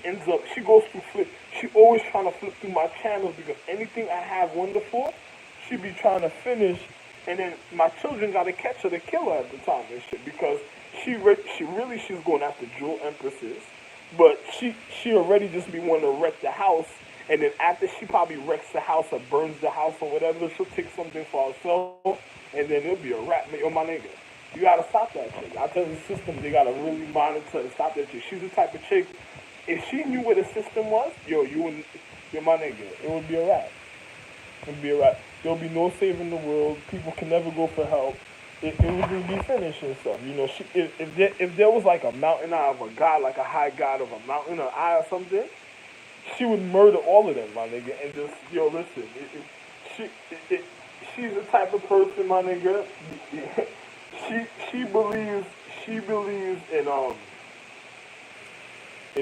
A: goes through flip. She always trying to flip through my channels because anything I have wonderful, she be trying to finish, and then my children got to catch her to kill her at the time and shit because she's going after jewel empresses, but she already just be wanting to wreck the house, and then after she probably wrecks the house or burns the house or whatever, she'll take something for herself, and then it'll be a wrap. Yo, my nigga, you gotta stop that chick. I tell the system they gotta really monitor and stop that chick. She's the type of chick. If she knew what the system was, yo, my nigga, it would be a wrap. It'd be a wrap. There'll be no saving the world. People can never go for help. It would just be finished and stuff. If there was like a mountain eye of a god, like a high god of a mountain or eye or something, she would murder all of them, my nigga, and just listen. She she's the type of person, my nigga. She believes she believes in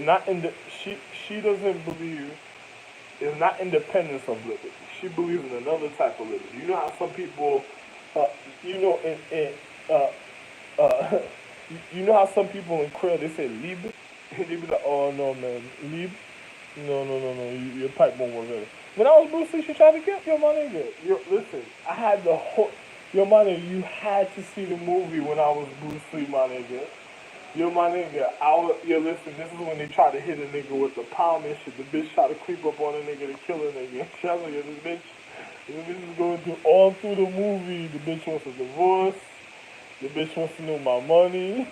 A: not in the she doesn't believe in not independence of liberty. She believes in another type of liberty. You know how some people, uh, you know in uh, you know how some people in Creole they say libre. They be like, oh no man, libre. No. Your pipe won't work better. When I was Bruce Lee, she tried to kill your my nigga. Listen, I had the whole. Yo, my nigga, you had to see the movie when I was Bruce Lee, my nigga. Yo, my nigga, listen, this is when they try to hit a nigga with the palm and shit. The bitch try to creep up on a nigga to kill a nigga. I was like, yo, this bitch is going through all through the movie. The bitch wants a divorce. The bitch wants to know my money.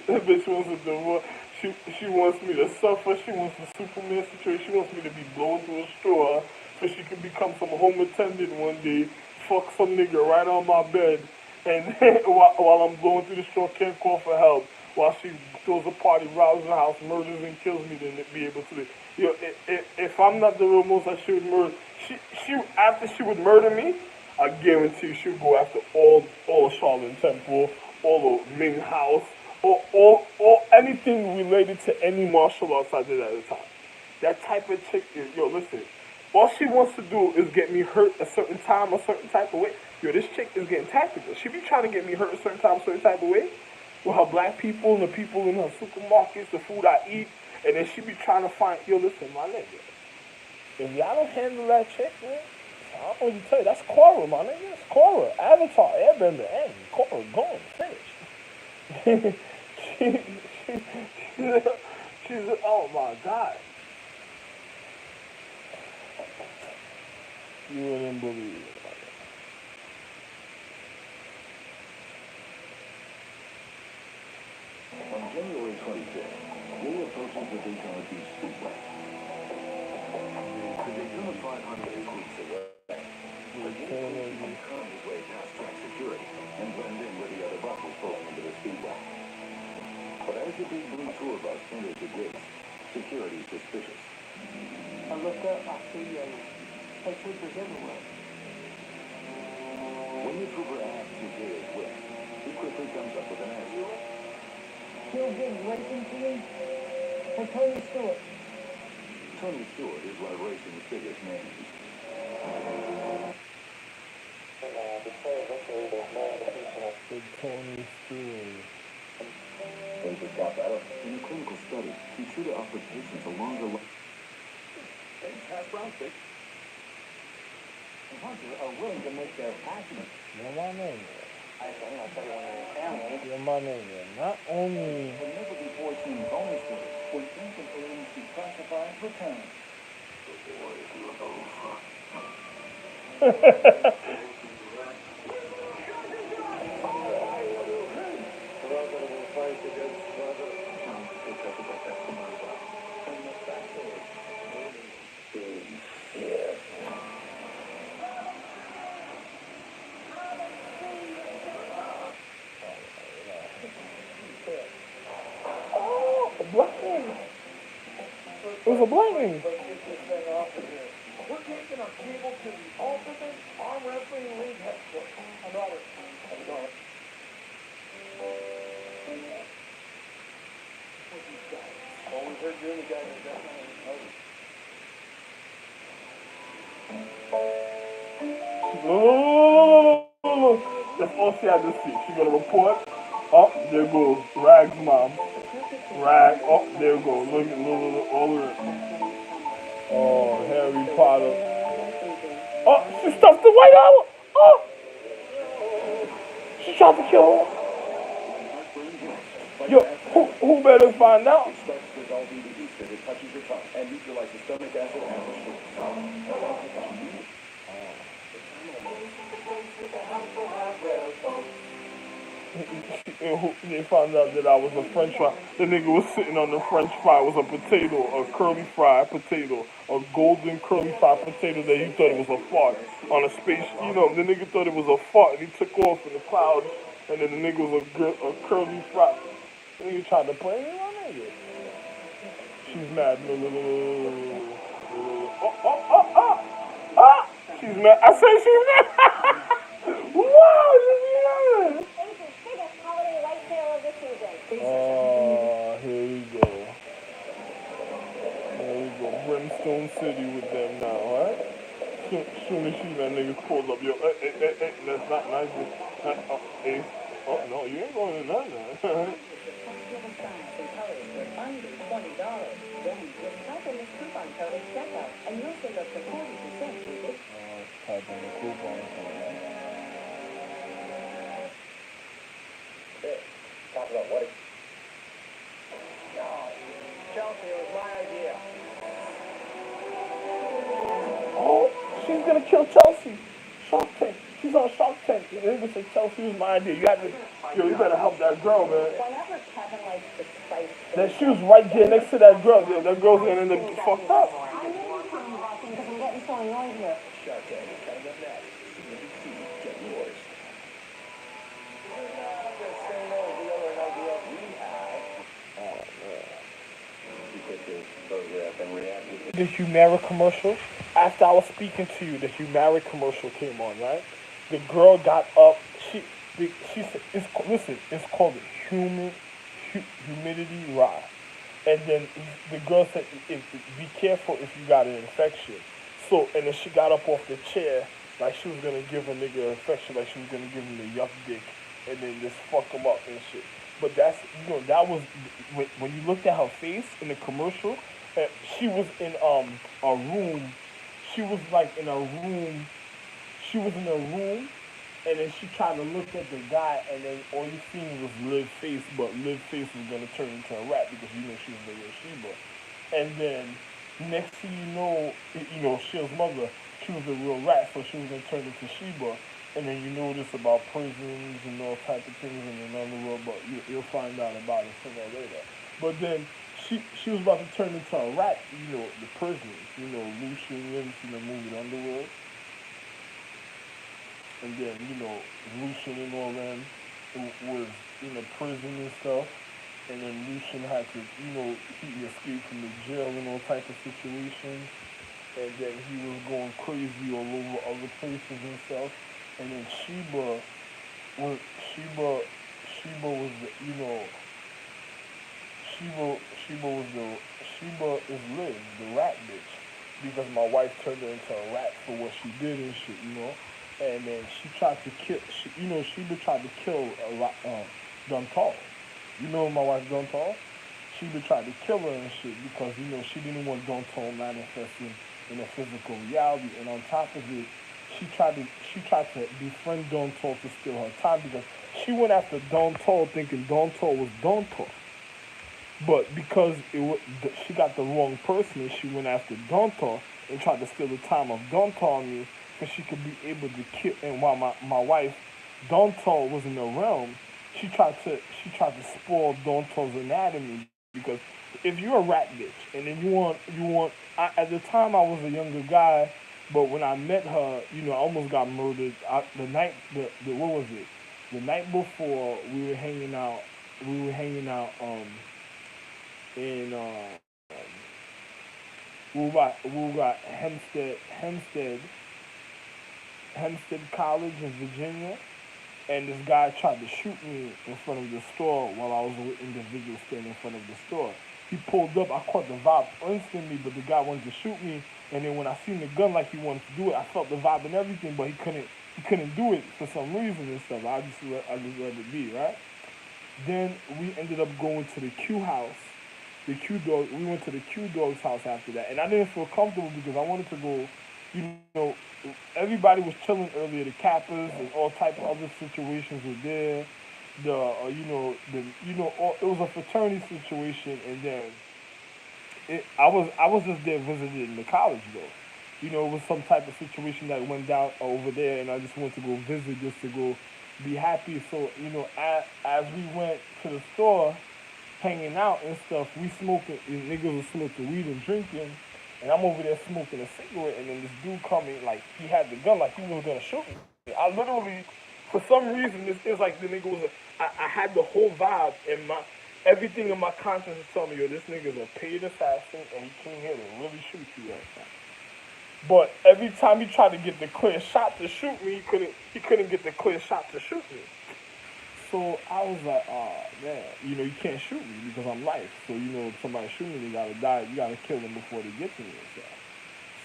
A: The bitch wants a divorce. She wants me to suffer. She wants the Superman situation. She wants me to be blown through a straw so she can become some home attendant one day, fuck some nigga right on my bed, and while I'm going through the straw, can't call for help. While she throws a party, robs the house, murders and kills me, then be able to. If I'm not the real most, she would murder. She after she would murder me, I guarantee she would go after all Charlotte Temple, all of Ming House, or anything related to any martial arts I did at the time. That type of chick is, listen, all she wants to do is get me hurt a certain time, a certain type of way. Yo, this chick is getting tactical. She be trying to get me hurt a certain time, a certain type of way. With her black people and the people in her supermarkets, the food I eat, and then she be trying to find, listen, my nigga, if y'all don't handle that chick, man, I don't know what to tell you. That's Korra, my nigga. It's Korra. Avatar, Airbender, and Korra gone, finished. she, she, she's, oh my God. You wouldn't believe it.
D: On January 25th, Lee approaches the Daytona Beach Speedway. The Daytona 500 is weeks away. But Lee can cut his way past track security and blend in with the other buses pulling into the speedway. But as the big blue tour bus enters the gates, security is suspicious.
E: I look up, I see state troopers everywhere.
D: When the trooper asks who Jay is with, he quickly comes up with an answer.
F: Still good racing team for Tony Stewart.
D: Tony Stewart is one of racing's biggest names.
A: The Tony Stewart.
D: In simply got better. In a clinical study, Keytruda offered patients a longer life. Hash brown stick. And Hunter are willing to make their passion.
A: You're my name.
E: I think that's everyone in your family.
A: You're my name. Not only.
D: The never before seen bonus footage was instant aliens declassified return. The boys look over.
A: Oh, a blank. It was a blank.
B: We're taking our cable to the Ultimate Arm Wrestling League headquarters. I'm Robert. I'm Robert. Well, we heard you're the guy that got
A: Look. That's all she had to see. She gonna report. Oh, there goes Rag's mom. Rag. Oh, there goes. Look, all of it. Oh, Harry Potter. Oh, she stuffed the White Owl. Oh, she tried to kill her. Yo, who better find out?
D: Expect dissolved EDs that it touches your tongue and neutralizes stomach acid and the sugar.
A: They found out that I was a French fry. The nigga was sitting on the French fry. It was a potato, a curly fried potato, a golden curly fried potato that he thought it was a fart on a space. You know, the nigga thought it was a fart and he took off in the clouds. And then the nigga was a curly fry. The nigga tried to play me, my nigga. She's mad. Oh. She's mad. I said she's mad. Wow, she's mad.
F: Asia's biggest holiday light sale of the season.
A: Oh, here we go. There we go. Brimstone City with them now, right? Soon as she that nigga pulled up, yo, that's not nice. Ace. Oh, no, you ain't going to none of that.
E: Under $20. Then just type in this coupon code at checkout and you'll save up to 40% with it.
A: Type in the coupon code.
B: Talk about what? Chelsea, it was my idea.
A: Oh, she's gonna kill Chelsea. Shark Tank. She's on Shark Tank. The nigga said Chelsea was my idea. You better help that girl, man.
E: Whenever Kevin likes to spice
A: That she was right there next to that girl. Yo, that girl's gonna end up fucked up.
F: I knew you were talking about things because I'm getting so annoyed here.
D: Shark Tank is coming up next. ABC, get yours.
B: The same old deal or no deal we have.
D: You take this photograph and react to it.
A: The Humira commercial, after I was speaking to you, the Humira commercial came on, right? The girl got up. She said, it's called humidity rye. And then the girl said, be careful if you got an infection. So, and then she got up off the chair like she was gonna give a nigga an infection, like she was gonna give him the yuck dick, and then just fuck him up and shit. But that's, that was when you looked at her face in the commercial. She was in a room. She was like in a room. She was in a room, and then she tried to look at the guy, and then all you seen was Liv's face, but Liv's face was gonna turn into a rat because she was the real Sheba. And then next thing you know, Shield's mother, she was a real rat, so she was gonna turn into Sheba. And then you know this about prisons and all type of things in the underworld, but you'll find out about it sooner or later. But then she was about to turn into a rat, the prisoners, Lucian, you ever seen the movie The Underworld? And then, Lucian and all them was in a prison and stuff. And then Lucian had to, he escaped from the jail and all type of situations. And then he was going crazy all over other places and stuff. And then Sheba was, Sheba is Liz, the rat bitch. Because my wife turned her into a rat for what she did and shit, And then she tried to kill, Sheba tried to kill Dontal. You know my wife Dontal? She would try to kill her and shit because, she didn't want Dontal manifesting in a physical reality. And on top of it, she tried to befriend Dontal to steal her time because she went after Dontal thinking Dontal was Dontal. But because she got the wrong person, and she went after Dontal and tried to steal the time of Dontal and me, so she could be able to kill. And while my wife Dontal was in the realm, she tried to spoil Dontal's anatomy because if you're a rat bitch and then at the time I was a younger guy, but when I met her, I almost got murdered. The what was it? The night before we were hanging out in we got Hempstead College in Virginia, and this guy tried to shoot me in front of the store while I was with individual standing in front of the store. He pulled up, I caught the vibe instantly, but the guy wanted to shoot me, and then when I seen the gun like he wanted to do it, I felt the vibe and everything, but he couldn't do it for some reason and stuff. I just let it be, right? Then we ended up going to the Q house. The Q dog. We went to the Q dog's house after that, and I didn't feel comfortable because I wanted to go. You know, everybody was chilling earlier. The Kappas and all type of other situations were there. It was a fraternity situation, and then I was just there visiting the college though. It was some type of situation that went down over there, and I just went to go visit just to go be happy. So as we went to the store, hanging out and stuff, we smoking. Niggas was smoking weed and drinking, and I'm over there smoking a cigarette, and then this dude coming like he had the gun, like he was gonna shoot me. I literally, for some reason, this is like the nigga was. I had the whole vibe and everything in my conscience is telling me, yo, this nigga's a paid assassin, and he came here to really shoot you right now. But every time he tried to get the clear shot to shoot me, he couldn't get the clear shot to shoot me. So I was like, oh man, you can't shoot me because I'm life. So if somebody shoot me, they gotta die. You gotta kill them before they get to me.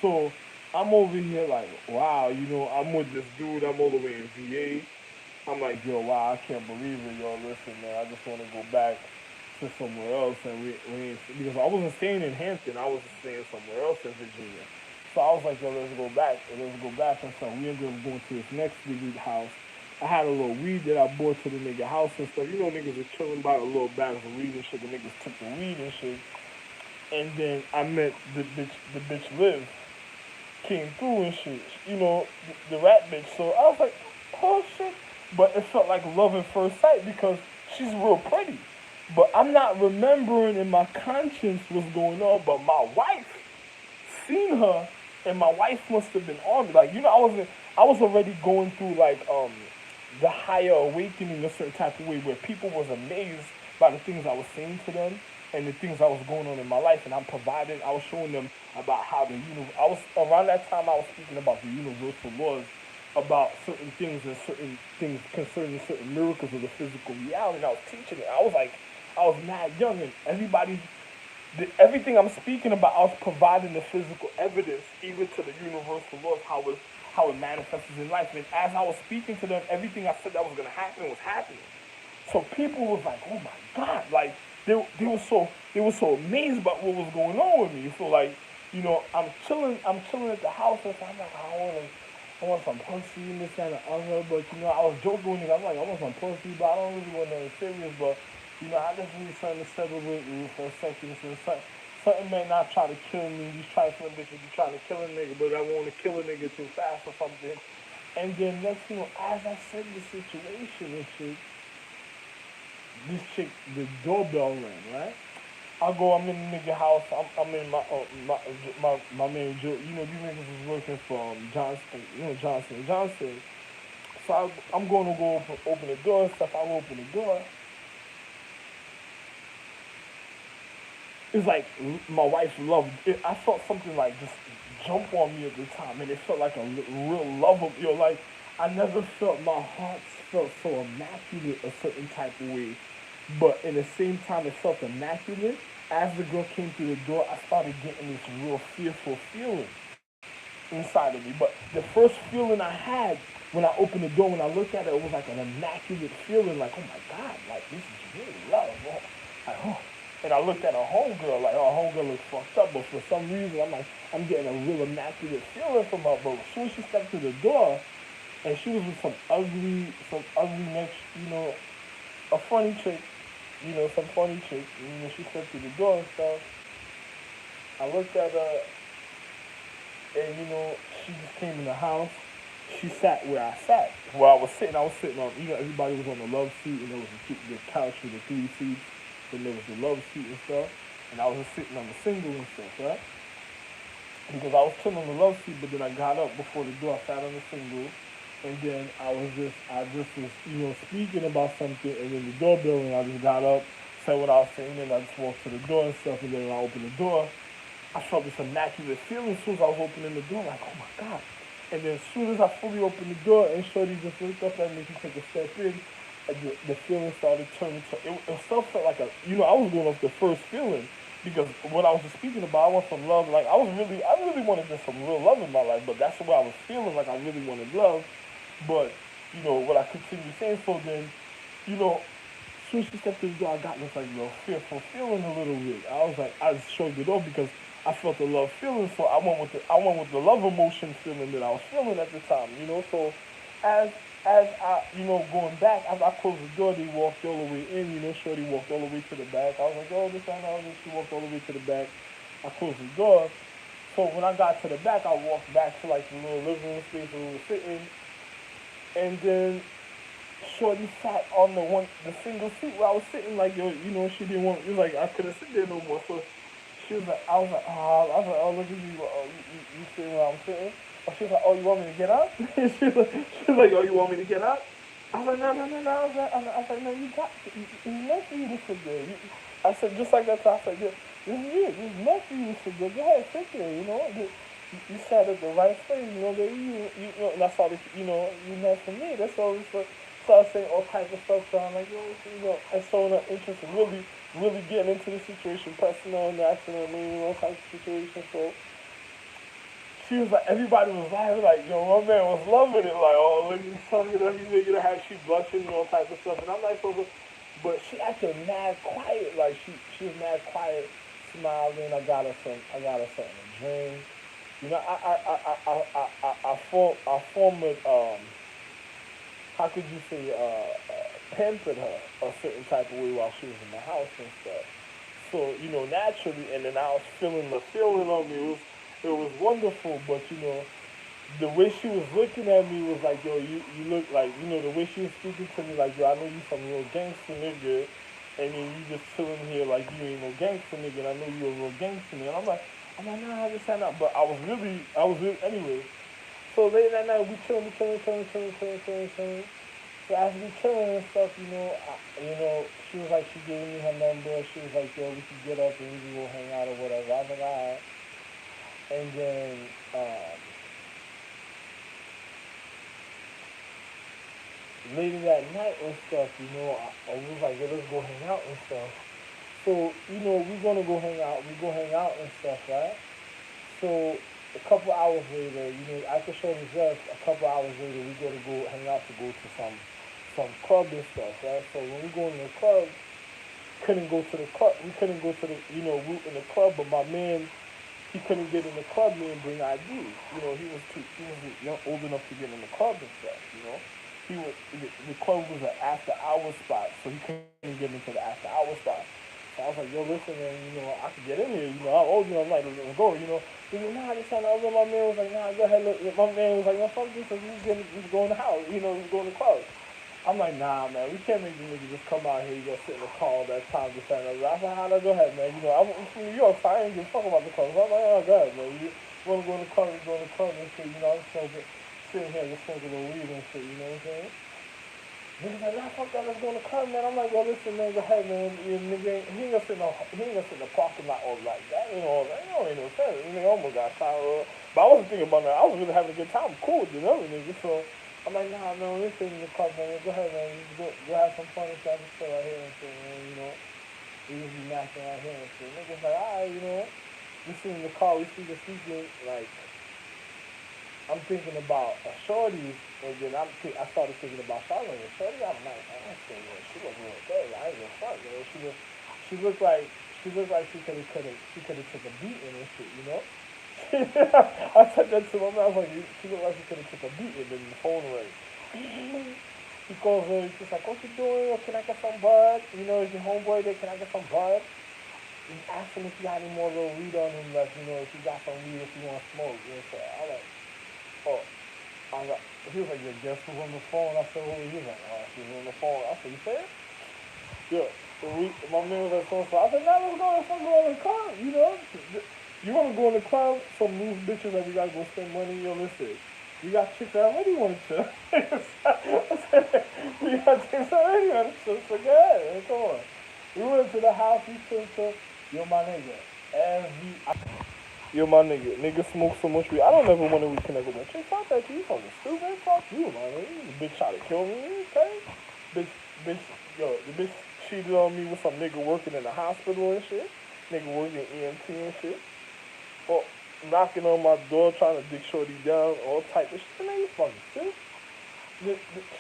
A: So I'm over here like, wow, I'm with this dude. I'm all the way in VA. I'm like, yo, wow, I can't believe it, yo. Listen, man, I just want to go back to somewhere else, and we ain't, because I wasn't staying in Hampton. I was staying somewhere else in Virginia. So I was like, yo, let's go back, and so we ended up going to this next nigga's house. I had a little weed that I bought to the nigga house and stuff. Niggas were chilling by the little bags of weed and shit. The niggas took the weed and shit. And then I met the bitch Liv came through and shit. The rat bitch. So I was like, oh shit. But it felt like love at first sight because she's real pretty. But I'm not remembering in my conscience what's going on. But my wife seen her, and my wife must have been on me. Like, I was already going through like the higher awakening a certain type of way where people was amazed by the things I was saying to them and the things that was going on in my life, and I was showing them about how I was around that time I was speaking about the universal laws, about certain things and certain things concerning certain miracles of the physical reality, and I was teaching it. I was mad young, and everything I'm speaking about, I was providing the physical evidence, even to the universal laws, how it manifests in life. And as I was speaking to them, everything I said that was gonna happen was happening. So people was like, "Oh my God!" Like they were so amazed about what was going on with me. So like, I'm chilling at the house, and so I'm like, I want some pussy and this and the other. But I was joking with it. I'm like, I want some pussy, but I don't really want nothing serious. But I just need something to settle with you for a second. So something may not try to kill me. These trifling bitches be trying to kill a nigga, but I want to kill a nigga too fast or something. And then next as I said the situation and shit, this chick, the doorbell rang, right? I'm in the nigga house. I'm in my man Joe. These niggas is working from Johnson. So I'm going to go open the door and stuff. I open the door. It's like my wife loved it. I felt something like just jump on me at the time, and it felt like a real love of like I never felt my heart felt so immaculate a certain type of way, but in the same time it felt immaculate. As the girl came through the door, I started getting this real fearful feeling inside of me. But the first feeling I had when I opened the door, when I looked at it, it was like an immaculate feeling, like, oh my God, like this is really love. Oh, like, oh. And I looked at her homegirl, like, oh, homegirl looks fucked up, but for some reason, I'm like, I'm getting a real immaculate feeling from her. But as soon as she stepped through the door, and she was with some ugly next, a funny chick, some funny chick. And when she stepped through the door and stuff, I looked at her, and she just came in the house. She sat where I sat. Where I was sitting on. Everybody was on the love seat, and there was the couch with the three seats, and there was the love seat and stuff. And I was just sitting on the single and stuff, right? Because I was sitting on the love seat, but then I got up before the door. I sat on the single, and then I just was, speaking about something, and then the doorbell, and I just got up, said what I was saying, and I just walked to the door and stuff, and then when I opened the door, I felt this immaculate feeling as soon as I was opening the door, like, oh my God. And then as soon as I fully opened the door and Shorty just looked up at me to take a step in, and the feeling started turning to, it still felt like I was going off the first feeling because what I was just speaking about, I want some love. Like, I really wanted just some real love in my life, but that's the way I was feeling, like I really wanted love. But, what I continued saying, so then, you know, as soon as she stepped through the door, I got this like little fearful feeling a little bit. I was like, I just shrugged it off because I felt the love feeling, so I went with the love emotion feeling that I was feeling at the time. So as as I going back, as I closed the door, they walked all the way in. Shorty walked all the way to the back. I was like, oh, this and that. She walked all the way to the back. I closed the door. So when I got to the back, I walked back to like the little living room space where we were sitting, and then Shorty sat on the single seat where I was sitting. Like, she didn't want. It was like I couldn't sit there no more. So she was like, oh, look at you. Oh, you sitting where I'm sitting. Oh, she was like, oh, you want me to get up? She was like, oh, you want me to get up? I was like, no, no, no, no. I was like, no, it's meant for you to sit there. I said, just like that. So I said, this is you. It's meant for you to sit there. Go ahead, sit there. You sat at the right place. Baby, that's all this, you meant for me. That's all this. So I was saying all types of stuff. So I'm like, and so not interested, really, really getting into the situation, personal and national, all types of situations. So she was like, everybody was laughing, like, my man was loving it, like, oh, look at something, every nigga that had she blushing and all types of stuff. And I'm like, but she acted mad quiet, like she was mad quiet, smiling. I got her something to drink. I formed how could you say, pampered her a certain type of way while she was in the house and stuff. So, naturally, and then I was feeling the feeling on me. It was wonderful, but the way she was looking at me was like, yo, you look like, the way she was speaking to me, like, yo, I know you some real gangster nigga, and then you just chilling here like you ain't no gangster nigga, and I know you a real gangster nigga. And I'm like, nah, I just had not. But I was really, anyway. So late that night, we chilling. So as we chilling and stuff, she was like, she gave me her number. She was like, yo, we could get up and we can go hang out or whatever. I was like, alright. And then later that night and stuff, I was like, yo, let's go hang out and stuff. So, we're gonna go hang out. We go hang out and stuff, right? So a couple hours later, after Shorty's left, a couple hours later, we go hang out to go to some club and stuff, right? So when we go in the club, couldn't go to the club. We couldn't go to the route in the club, but my man, he couldn't get in the club. Me and bring ID. He wasn't old enough to get in the club and stuff. The club was an after hour spot, so he couldn't get into the after hour spot. So I was like, yo, listen, man, I could get in here. I'm old enough, I'm like, let's go. He was like, nah, this and other. My man was like, nah, go ahead. Look. My man was like, no, fuck this. Let's go in the house. Let's go in the club. I'm like, nah, man, we can't make the niggas just come out here, sit in the car all that time, this and other. I was like, nah, go ahead, man. I'm from New York, so I ain't give a fuck about the club. So I'm like, oh, go ahead, man. You want to go in the club, we go in the club and shit. I'm sitting here, just smoking a little weed and shit, you know what I'm saying? Niggas like, nah, fuck that, let's go in the club, man. I'm like, well, listen, man, go ahead, man. Nigga, he ain't gonna sit in the parking lot all like that. Ain't no sense. Nigga almost got shot. But I wasn't thinking about that. I was really having a good time. Cool, nigga. So I'm like, nah, man, let's sit in the club, man. Go ahead, man. Go have some fun and shit. I just sit right here and shit, man. We just be knocking right here and shit. Niggas like, alright, we sit in the car, we speaking, like, I'm thinking about a shorty, and then I started thinking about Charlotte. Shorty, I'm like, I said, yeah, she look real good. I ain't gonna front, man. She looked like she could have took a beating and shit, you know. I said that to my man. I was like, she looked like she could have took a beating, and the phone rang. He calls her. She's like, "What you doing? Or can I get some bud? You know, is your homeboy there? Can I get some bud?" He asked him if he got any more little weed on him, like, you know, if he got some weed, if he want to smoke. You know, so I was like, oh, I was like, he was like, "Yeah, guess who's on the phone?" I said, "Who?" He was like, "Oh, she's on the phone." I said, "You said?" Yeah. So my man was like, "So." I said, "Now let's go in the car. You know, you want to go in the club? Some loose bitches that we gotta go spend money. Yo, listen, we got chicks that already want to chill. I said, we got chicks already want to chill. So go ahead, man, come on." We went to the house. We chilled to yo my nigga. Yo my nigga smoke so much weed. I don't ever want to reconnect with my chick. Fuck that. You fucking stupid. Fuck you, my nigga. The bitch tried to kill me. Okay, bitch, bitch. Yo, the bitch cheated on me with some nigga working in the hospital and shit. Nigga working EMT and shit. Or knocking on my door trying to dig Shorty down, all type of shit. Man, you fucking sick.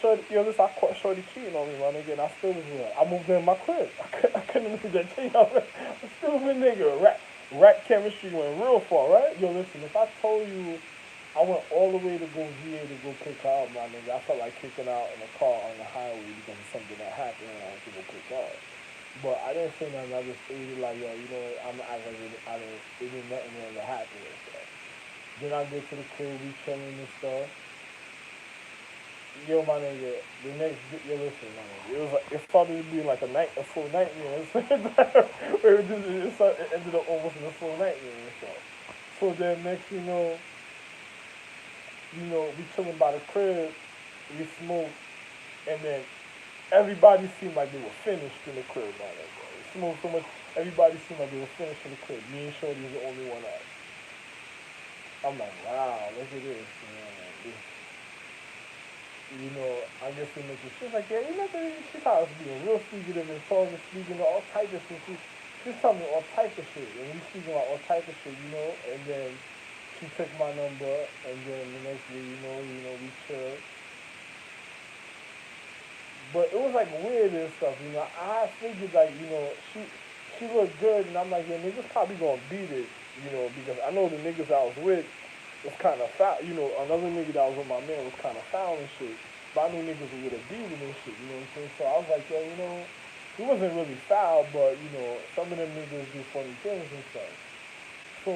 A: Shorty, yo, listen, I caught Shorty cheating on me, my nigga, and I still was with her. I moved in my crib. I couldn't leave that cheat on me. I still with nigga. Rat chemistry went real far, right? Yo, listen, if I told you I went all the way to go VA to go pick her up, my nigga, I felt like kicking out in a car on the highway because of something that happened and I went to go pick her up. But I didn't say nothing. I just stated like, yo, you know, I'm not like I didn't. It didn't nothing really happen and stuff. Then I get to the crib, we chilling and stuff. Yo, my nigga, the next, yo, listen, my nigga, it started to be like a full nightmare. It ended up almost in a full nightmare and stuff. So then next, we chilling by the crib, we smoke, and then everybody seemed like they were finished in the crib, my nigga. We smoked so much, everybody seemed like they were finished in the crib. Me and Shorty was the only one out. I'm like, wow, look at this, man. I guess we make it. She's like, yeah, she thought I was being real secretive and talking, speaking to all type of shit. She's telling me all type of shit, and we speaking about all type of shit, and then she took my number, and then the next day, we chill. But it was like weird and stuff, I figured like, she looked good, and I'm like, yeah, niggas probably gonna beat it, because I know the niggas I was with was kind of foul. Another nigga that was with my man was kind of foul and shit. But I knew niggas would have beat him and shit, you know what I'm saying? So I was like, yo, he wasn't really foul, but, some of them niggas do funny things and stuff. So,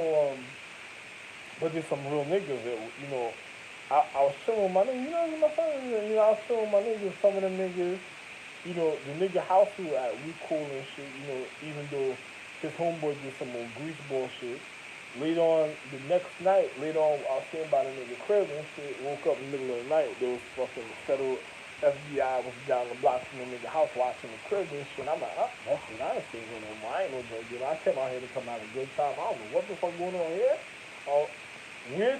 A: but there's some real niggas that, I was chilling with my niggas, my son, I was chilling with my niggas, some of them niggas, the nigga house who at we cool and shit, even though his homeboy did some old grease bullshit. Later on, the next night, I was sitting by the nigga crib and shit, woke up in the middle of the night, there was fucking federal FBI was down the block from the nigga house watching the crib and shit. I'm like, oh, that's what I ain't seeing no more. I ain't no drug dealer. I came out here to come out a good time. I don't know what the fuck going on here. Oh, weird.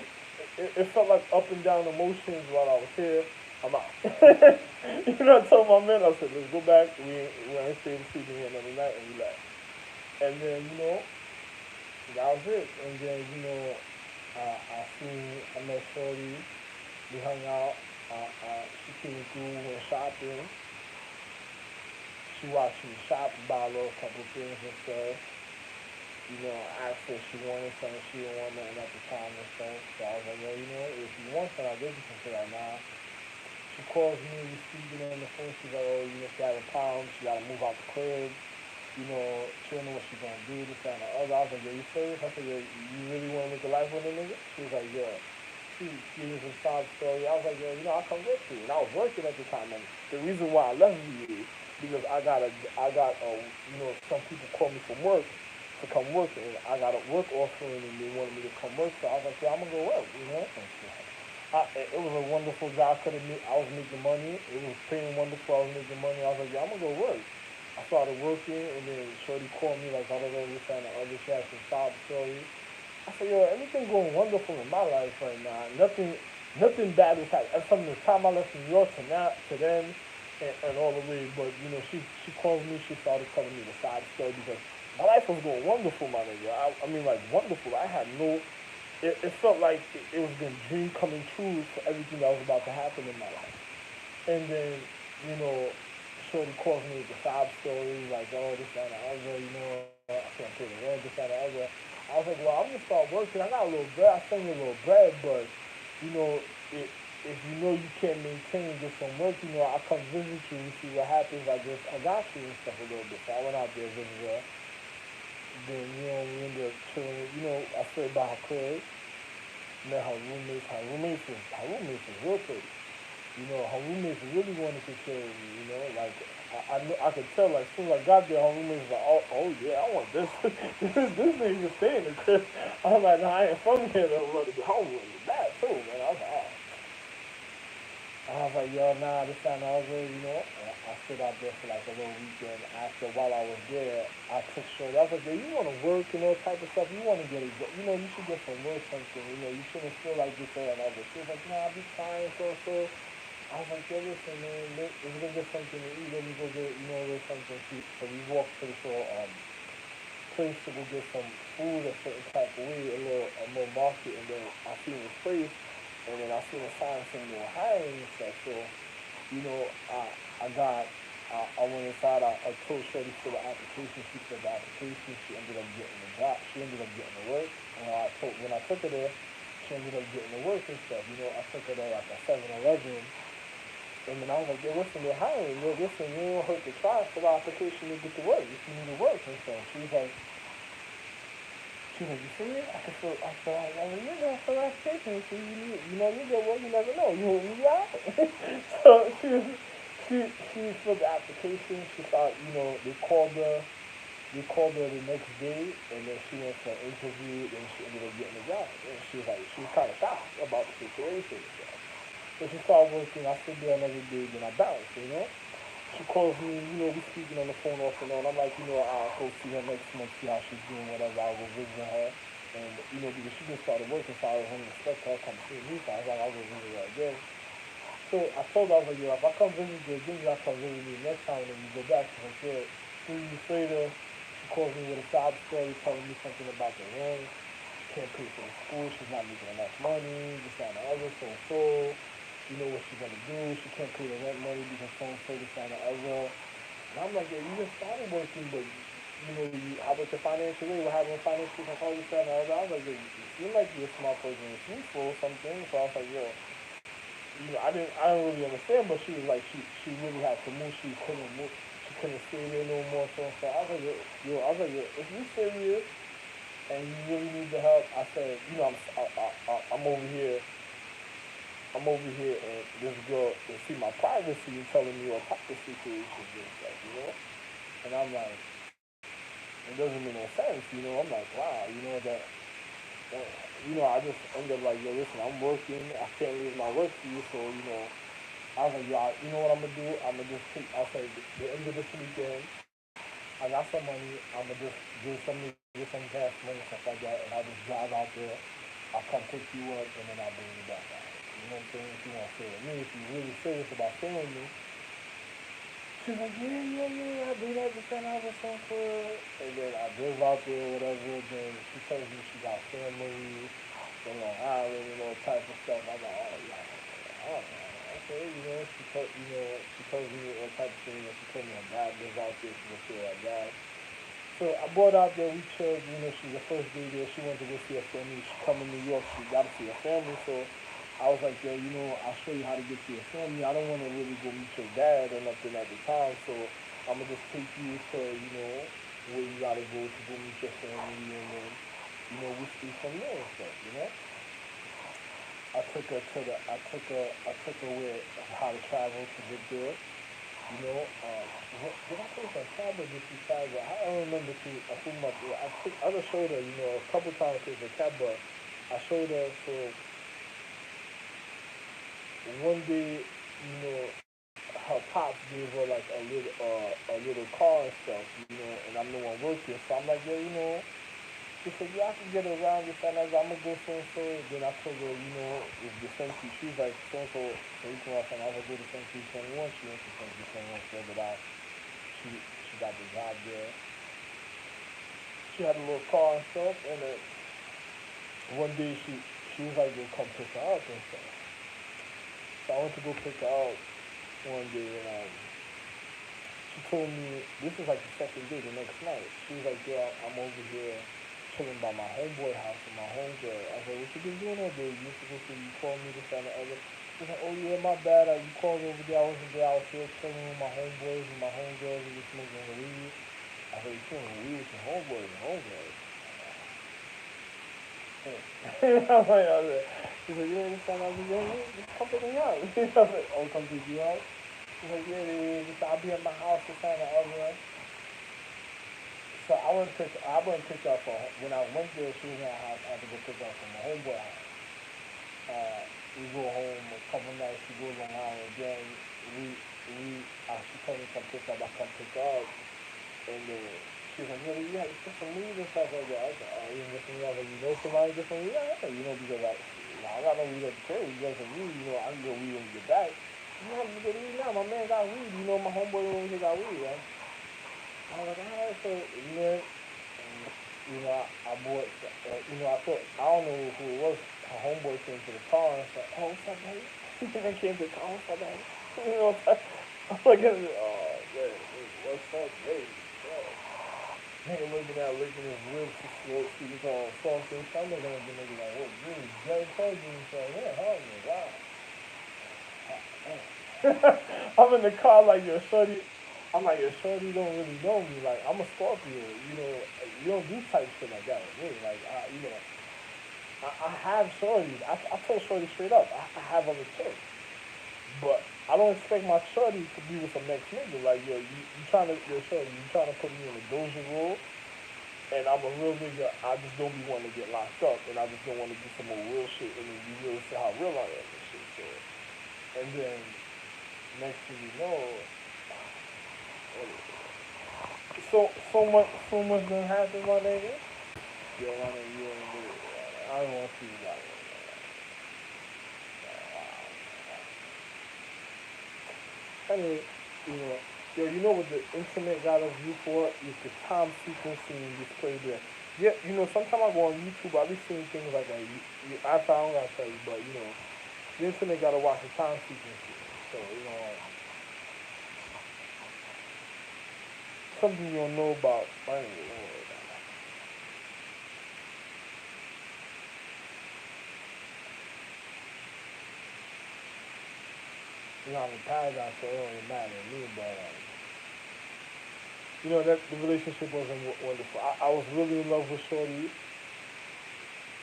A: It felt like up and down emotions while I was here. I'm out. I told my man, I said, let's go back. We ain't staying sleeping here another night and we left. And then, that was it. And then, I met Shorty. We hung out. She came through, went shopping. She watched me shop, buy a little couple things and stuff. I asked her if she wanted something. She didn't want nothing at the time and stuff. So I was like, well, if you want something, I'll get you some shit right now. She calls me, we speaking on the phone. She's like, oh, she having problems. She got to move out the crib. She don't know what she's gonna do, this, that, and the other. I was like, yeah, you serious? I said, yeah, you really wanna make a life with a nigga? She was like, yeah. She gave me some sob story. I was like, yeah, I'll come with you. And I was working at the time. And the reason why I left VA, because some people call me from work to come work. And I got a work offering and they wanted me to come work. So I was like, yeah, I'm gonna go work. It was a wonderful job. I was making money. It was paying wonderful. I was making money. I was like, yeah, I'm gonna go work. I started working, and then Shorty called me like, I don't know, this and the other. She had some sob story. I said, yo, everything going wonderful in my life right now. Nothing bad has happened. From the time I left New York to now, to then, and all the way. But she called me. She started telling me the side story because my life was going wonderful, my nigga. I mean, like wonderful. I had no it felt like it was the dream coming true for everything that was about to happen in my life. And then, you know, Shorty calls me with the sob story, like, oh, this, that, and the other, I can't pay the rent, this, that, and the other. I was like, well, I'm gonna start working. I got a little bread. I send you a little bread, but, you know, it, if you know you can't maintain just from work, I come visit you and see what happens. I got you and stuff a little bit. So I went out there, visited her. Then, we ended up chilling. I stayed by her crib, met her roommates. Her roommates was real pretty. Her roommates really wanted to care of me, like I could tell like as soon as I got there, her roommates was like, oh yeah, I want this. this nigga can stay in the crib. I was like, nah, I ain't from here though, but the home was bad too, man. I was like, oh. I was like, yo, nah, this time I was really. I stood out there for like a little weekend. After while I was there, I took short. I was like, yo, you want to work and all type of stuff. You want to get a job. You should get some work something. You shouldn't feel like this or another. She was like, nah, I'll be fine, so. I was like, yo, listen, man, let's go get something to eat. Let me go get, get something to eat. So we walked to the store, place to go get some food a certain type of way, a little market, and then I seen this place, and then I seen a sign saying they were hiring and stuff. So, you know, I went inside. I told Shorty for the application. She said the application. She ended up getting the job. She ended up getting the work. When I took her there, she ended up getting the work and stuff. I took her there like a 7-Eleven. And then I was like, yo, listen, they're hiring. Yo, listen, you don't hurt to try for the application to get to work if you need to work and stuff. She was like, you serious? I was like, you're going for that application. You get work, you never know. You be out. So she filled the application. She thought, they called her the next day, and then she went for an interview, and she ended up getting the job. And she was kind of shocked about the situation. So she started working. I stood there another day, then I bounced. She calls me, we speaking on the phone off and on. I'm like, I'll go see her next month, see how she's doing, whatever. I'll go visit her. And, because she just started working, so I wasn't expect her to come see me. So I was like, I'll go visit her again. So I told her, I was like, yo, if I come visit you again, you gotta come visit me next time, and then we go back. She's like, yeah. 3 weeks later, she calls me with a sob story, telling me something about the rent. She can't pay for the school. She's not making enough money. This, that, and the other, so. You know what she's gonna do. She can't pay the rent money because someone told this, that, and the other. And I'm like, yeah, you just started working, but how about your financial aid? What happened with financial aid? All this, that, and the other. I was like, yo, you seem like you're a smart person. It's useful or something. So I was like, yo, I didn't really understand, but she was like, she really had to move. She couldn't move. She couldn't stay there no more. So I was like, yo, if you serious and you really need the help, I said, I'm over here. I'm over here and this girl can see my privacy and telling me what type of situation this like. And I'm like, it doesn't make no sense. I'm like, wow, I just end up like, yo, listen, I'm working, I can't leave my work for you, so, I was like, yo, you know what I'm gonna do? I'm gonna just I said, the end of this weekend, I got some money, I'm gonna just get some gas money, stuff like that, and I'll just drive out there, I'll come pick you up, and then I'll bring you back out. You know what I'm saying? If you want to stay with me, if you're really serious about staying with me, she's like, yeah, I'll do that, this, and I was so cool. And then I drove out there, whatever, then she tells me she got family, in Long Island, type of stuff. I'm like, oh, yeah, oh, okay, she told me all type of things, she told me her dad lives out there, she was still her dad. So I brought out there, we chilled, she's the first day there, she went to go see her family, she come in New York, she got to see her family, so I was like, yo, I'll show you how to get to your family. I don't want to really go meet your dad or nothing at the time, so I'm going to just take you to, where you got to go meet your family, and then, we speak from there and stuff. I took her where, how to travel to get there. Did I take a cab or did she travel? I don't remember too much. I just showed her, a couple times I took a cab, but I showed her, so one day, her pops gave her like a little car and stuff, and I'm the one working, so I'm like, yeah, she said, yeah, I can get around this and I'm gonna go so and so. Then I told her, if the Century, she's like so and so, so you can walk and I was go to Century 21. She went to Century 21, filled it out. She got the job there. She had a little car and stuff, and One day she was like, "Yo, come pick her up and stuff." So I went to go pick her up one day, and she told me this was like the second day, the next night. She was like, "Yeah, I'm over here chilling by my homeboy house with my homegirl." I was like, "What you been doing all day? You supposed to you called me this and the other." She was like, "Oh yeah, my bad. You called over there. I wasn't there. I was here chilling with my homeboys and my homegirls and just smoking weed." I said, "You smoking weed with your homeboys and homegirls?" I was like, she's like, "Yeah, this time I'll be young. Just come pick me up." I was like, "Oh, come pick you up?" She's like, "Yeah, yeah, yeah. Just, I'll be at my house this time and the other." So I went pick up for when I went there. She was in her house. I had to go pick up from my homeboy house. We go home a couple nights. We go Long Island again. She told me to come pick up. I come pick up, and she was like, "Yeah, you got get some weed and stuff like that." I was like, "Oh, you get some weed?" I was like, "You know somebody get some weed?" Yeah, you know, because I got no weed at the crib. You got some weed, you know, I can get weed when you get back. You have to get weed now. My man got weed. You know, my homeboy over here got weed, right? I was like, "All right, so you know." And, I bought, I thought, I don't know who it was. Her homeboy came to the car and said, "Oh, what's up, baby?" They came to the car, "What's up, baby?" I'm like, "Oh, man, what's up, baby?" Nigga looking at his lips, speaking all soft and stuff. I'm looking at the nigga like, "What, really? Jay Cousins and stuff, yeah, huh? Wow." I'm in the car like, "Yo, shorty." I'm like, "Yo, shorty don't really know me. Like, I'm a Scorpio. You know, you don't do type shit like that with me. Like, I have shorties. I told shorty straight up, I have other chicks. But I don't expect my shorty to be with some next nigga. Like, yo, you trying to, yo, shorty, you trying to put me in a doja rule, and I'm a real nigga. I just don't be wanting to get locked up, and I just don't want to do some more real shit, and then you really see how real I am and shit." So, and then next thing you know, so much done happened, my nigga. Yo, my nigga, you ain't do it. I don't want to see you like it. Anyway, you know, yo, you know what the internet got us used for is the time sequencing display there. Yeah, sometimes I go on YouTube, I be seeing things like that. I found, I tell you, but the internet got to watch the time sequencing. So, something you don't know about. Anyway, don't worry about that. I'm in paradise, so it don't really matter to me, but that the relationship wasn't wonderful. I was really in love with Shorty.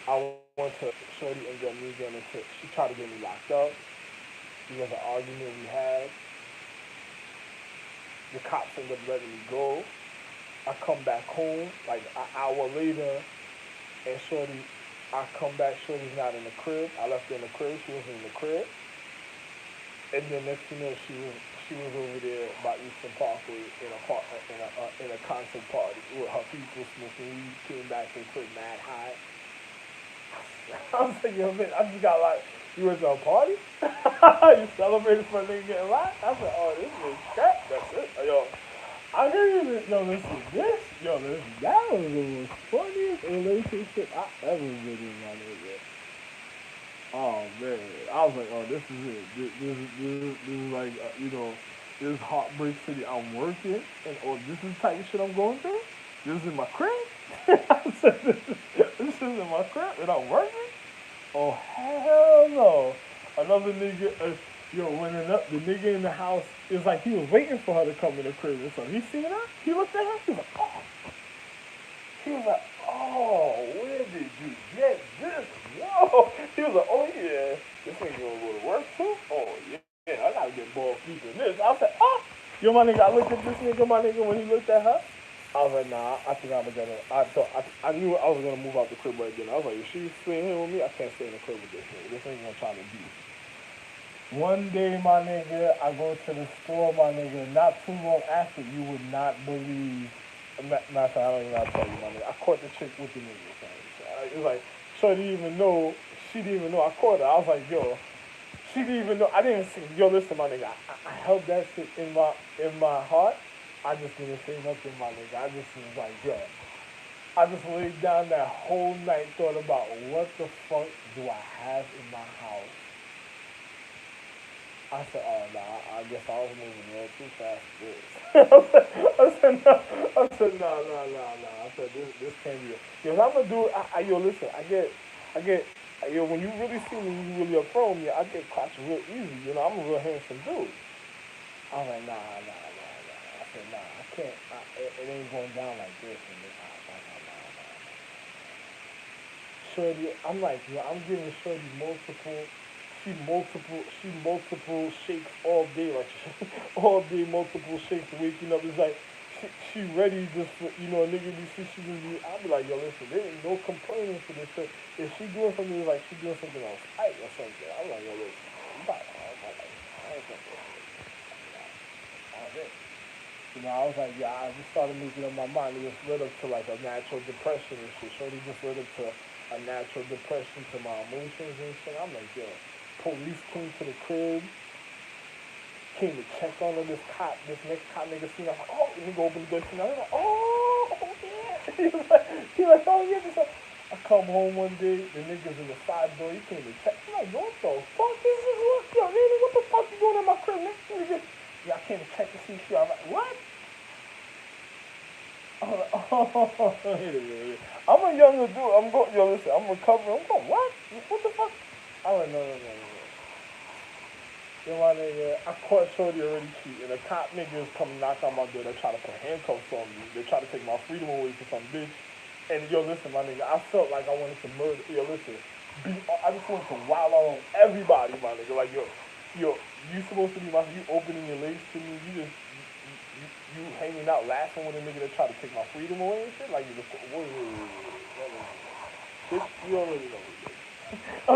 A: I went to Shorty and then me getting into. She tried to get me locked up. There was an argument we had. The cops ended up letting me go. I come back home like an hour later, and Shorty, I come back. Shorty's not in the crib. I left her in the crib. She wasn't in the crib. And then next thing you know, she was over there by Eastern Parkway in a concert party with her people smoking weed. Came back to the crib mad high. I was like, "Yo, man, I just got like, you went to a party? You celebrated for a nigga getting locked?" I said, "Oh, this is crap. That's it." Yo, I didn't even, yo, listen, that was the most funniest relationship I ever been in, my nigga. Oh, man. I was like, "Oh, this is it. This is like, this is Heartbreak City. I'm working, and oh, this is the type of shit I'm going through? This is in my crib?" I said, "This is in my crib, and I'm working? Oh, hell no." Another nigga, when the nigga in the house, it's like he was waiting for her to come in the crib or something. He seen her, he looked at her, he was like, "Oh, where did you get this? Whoa." He was like, "Oh, yeah, this nigga gonna go to work too? Oh, yeah, I gotta get balls deep in this." I said, "Oh." Yo, my nigga, I looked at this nigga, my nigga, when he looked at her, I was like, "Nah, I think I'm gonna." I knew I was gonna move out the crib right then. I was like, "If she's staying here with me, I can't stay in the crib with this nigga. This nigga gonna try to beat." One day, my nigga, I go to the store, my nigga. Not too long after, you would not believe. Matter, I don't even know how to tell you, my nigga. I caught the chick with the nigga. It was like, so I didn't even know. She didn't even know I caught her. I was like, "Yo," she didn't even know. I didn't say, "Yo, listen, my nigga." I held that shit in my heart. I just didn't say nothing, my nigga. I just was like, "Yo." I just laid down that whole night, thought about what the fuck do I have in my house. I said, oh no, I guess I was moving a little too fast for this. I said, no, no, no, no. I said, this can't be it. Because I'm gonna do it. Yo, listen, yo, when you really see me, you really approach me, I get crotch real easy. You know, I'm a real handsome dude. I was like, nah, nah, nah, nah. I said, nah, I can't. It ain't going down like this in this house. I said, nah, nah, nah. Shorty, I'm like, yo, I'm giving Shorty multiple shakes all day, like all day, multiple shakes, waking up. It's like she ready just for, a nigga be see she just be. I'll be like, yo, listen, there ain't no complaining for this shit. If she doing something, it's like she doing something else tight or something. I'm like, yo, listen, I'm not, I ain't gonna do it. I was like, yeah, I just started making up my mind. It just led up to like a natural depression and shit. Shorty just led up to a natural depression to my emotions and shit. I'm like, yo, police came to the crib, came to check on her. This next cop nigga seen. I'm like, oh, and he go open the door. And I'm like, oh yeah. He like, oh yeah. I come home one day, the niggas in the side door. He came to check. I'm like, what the fuck is this? Yo, nigga, what the fuck you doing in my crib? Nigga, yeah, I came to check to see shit. I'm like, what? Oh, wait a minute. I'm a younger dude. I'm going, yo, listen, I'm recovering. I'm going, what? What the fuck? I'm like, no, no, no, no, no. You know, my nigga, I caught Shorty already cheating. The cop niggas come knock on my door. They try to put handcuffs on me. They try to take my freedom away for some bitch. And yo, listen, my nigga, I felt like I wanted to murder. Yo, listen, I just wanted to wild out on everybody, my nigga. Like, yo, you supposed to be you opening your legs to me. You hanging out laughing with a nigga that try to take my freedom away and shit. Like, you just, bitch, you already know what it is. I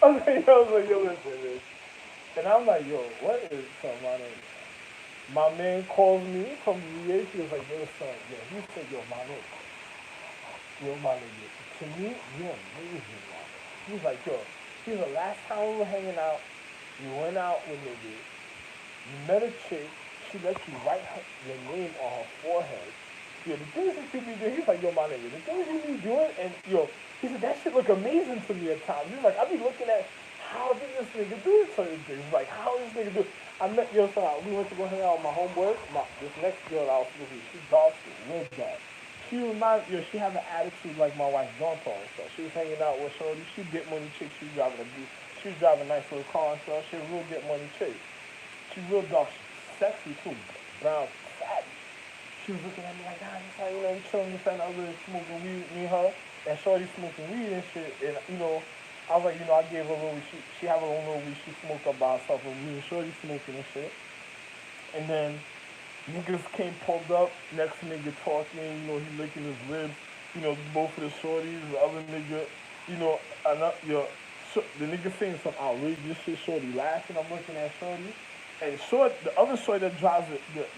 A: was like, yo, listen, bitch. And I'm like, yo, what is son, my nigga? My man calls me from the VA. He was like, yo, son, yo, he said, yo, my nigga, to me, you're amazing, man. He was like, yo, he's the last time we were hanging out, you went out with nigga, you met a chick, she let you write your name on her forehead. Yo, the things that you be doing, he's like, yo, my nigga, the things you be doing, and yo, he said, that shit look amazing to me at times. He's like, I be looking at, how did this nigga do certain things? Like, how did this nigga do it? I met, yo, son, we went to go hang out with my homeboy, this next girl I was supposed to be, she's dark skin, real dark. She have an attitude like my wife, Dawnta and stuff. She was hanging out with Shorty, she get money chick, she was driving a nice little car and stuff, she was real get money chick. She's real dark, sexy too, brown, fat. She was looking at me like, ah, this how you chilling this and other smoking weed, me and her, and Shorty smoking weed and shit. And I was like, I gave her a little. She have a little weed. She smoked up by herself, and me and Shorty smoking and shit. And then niggas came pulled up. Next nigga talking, he licking his lips. Both of the shorties, the other nigga, the nigga saying some outrageous shit. Shorty laughing. I'm looking at Shorty. And the other shorty that drives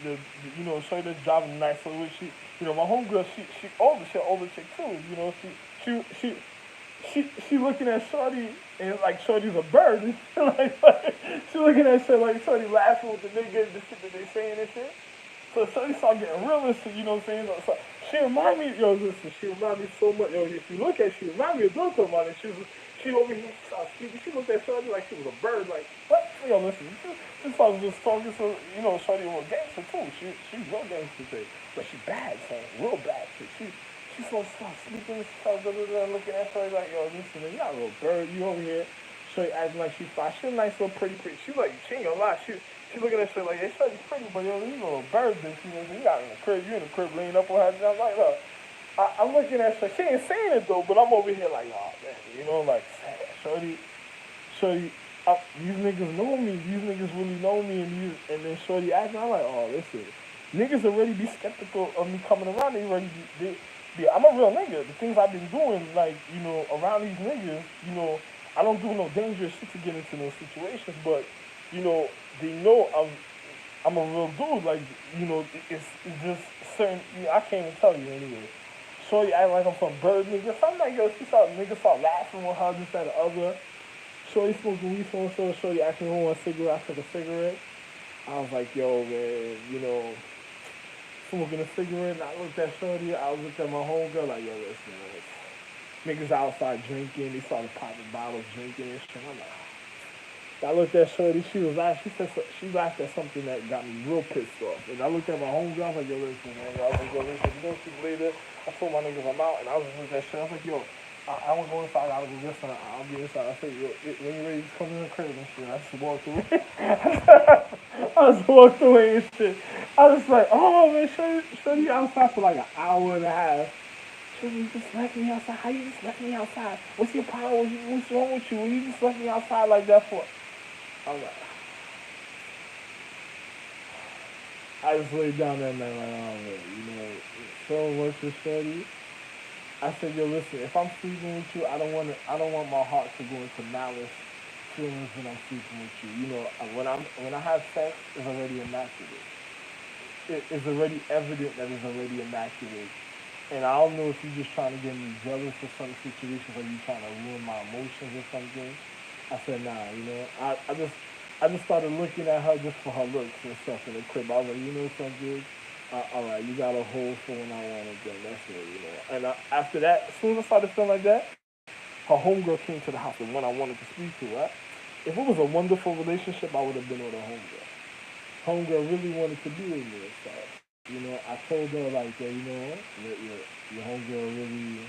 A: shorty that's driving the nice little whip, my homegirl, she older chick too, she looking at Shorty and like Shorty's a bird, like she looking at shit like Shorty laughing with the nigga, the shit that they saying and shit. So Shorty started getting real and shit, you know what I'm saying? So she remind me, listen, she remind me so much, if you look at, she remind me of Duncan, man. She over here, she looked at Shorty like she was a bird, like, what? Listen, this was just talking to, Shorty was gangster too. She's real gangster too. But she bad, son, real bad. She so stuff, sleeping and stuff, looking at Shorty like, yo, listen, you're not a real bird, you over here. Shorty acting like she's fine. She's a nice little pretty. She ain't gonna lie, she looking at shit like, hey, Shorty's pretty, but you a little bird, bitch, you got in the crib, you in the crib laying up on her, and I'm like, look. I'm looking at her. She ain't saying it though, but I'm over here like, oh man, like, Shorty, these niggas know me. These niggas really know me, and then Shorty acting. I'm like, oh, listen, niggas already be skeptical of me coming around. I'm a real nigga. The things I've been doing, like, around these niggas, I don't do no dangerous shit to get into those situations, but, they know I'm a real dude. Like, it's just certain. I can't even tell you anyway. Shorty act like I'm some bird nigga. So I'm like, yo, niggas start laughing with her, this, that, the other. Shorty smoking weed, so Shorty asking me one cigarette. I took a cigarette. I was like, yo, man, smoking a cigarette, and I looked at Shorty, I looked at my homegirl, like, yo, listen, niggas outside drinking, they started popping bottles, drinking and shit. I'm like, I looked at Shorty, she was laughing, she laughed at something that got me real pissed off. And I looked at my homegirl, I was like, yo, listen, man, I was like, yo, listen, you gonna see later. I told my niggas I'm out, and I was just looking at shit, I was like, yo, I want to go inside, I was like, listen, I'll be inside. I said, yo, when you ready, just come in the crib and shit. I just walked away. I just walked away and shit. I was like, oh man, Shorty outside for like an hour and a half. Shorty, you just left me outside. How you just left me outside? What's your problem? What's wrong with you? You just left me outside like that for? I'm like, I just laid down that night like, oh man, so much with Shorty. I said, yo, listen, if I'm sleeping with you, I don't want my heart to go into malice feelings when I'm sleeping with you. When I have sex, it's already immaculate. It's already evident that it's already immaculate. And I don't know if you're just trying to get me jealous for some situations or you trying to ruin my emotions or something. I said, nah, I just started looking at her just for her looks and stuff in the crib. I was like, you know something? All right, you got a hole for when I want it, then that's it. And after that, as soon as I started feeling like that, her homegirl came to the house, the one I wanted to speak to, right? If it was a wonderful relationship, I would have been with her homegirl. Homegirl really wanted to be with me and stuff. I told her like, yeah, your homegirl really,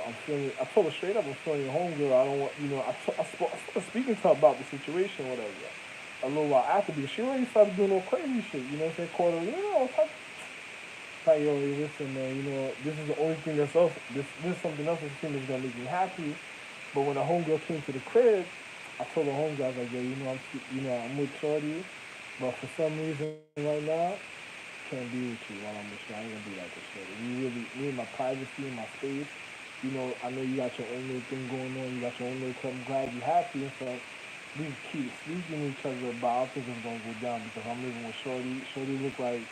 A: I'm feeling. I told her straight up, I'm feeling your homegirl. I don't want, I started speaking to her about the situation, whatever. A little while after, because she already started doing all crazy shit. You know what I'm saying? Called her, like, yo, listen, man. This is the only thing that's else. This is something else that's gonna make me happy. But when the homegirl came to the crib, I told the homegirl, I was like, yo, I'm with Shorty, but for some reason right now, can't be with you while I'm with you. I ain't gonna be like this, Shorty. We really need my privacy and my space. I know you got your own little thing going on. You got your own little club. I'm glad you're happy and stuff. We keep sleeping with each other, but I don't think it's gonna go down because I'm living with Shorty. Shorty look like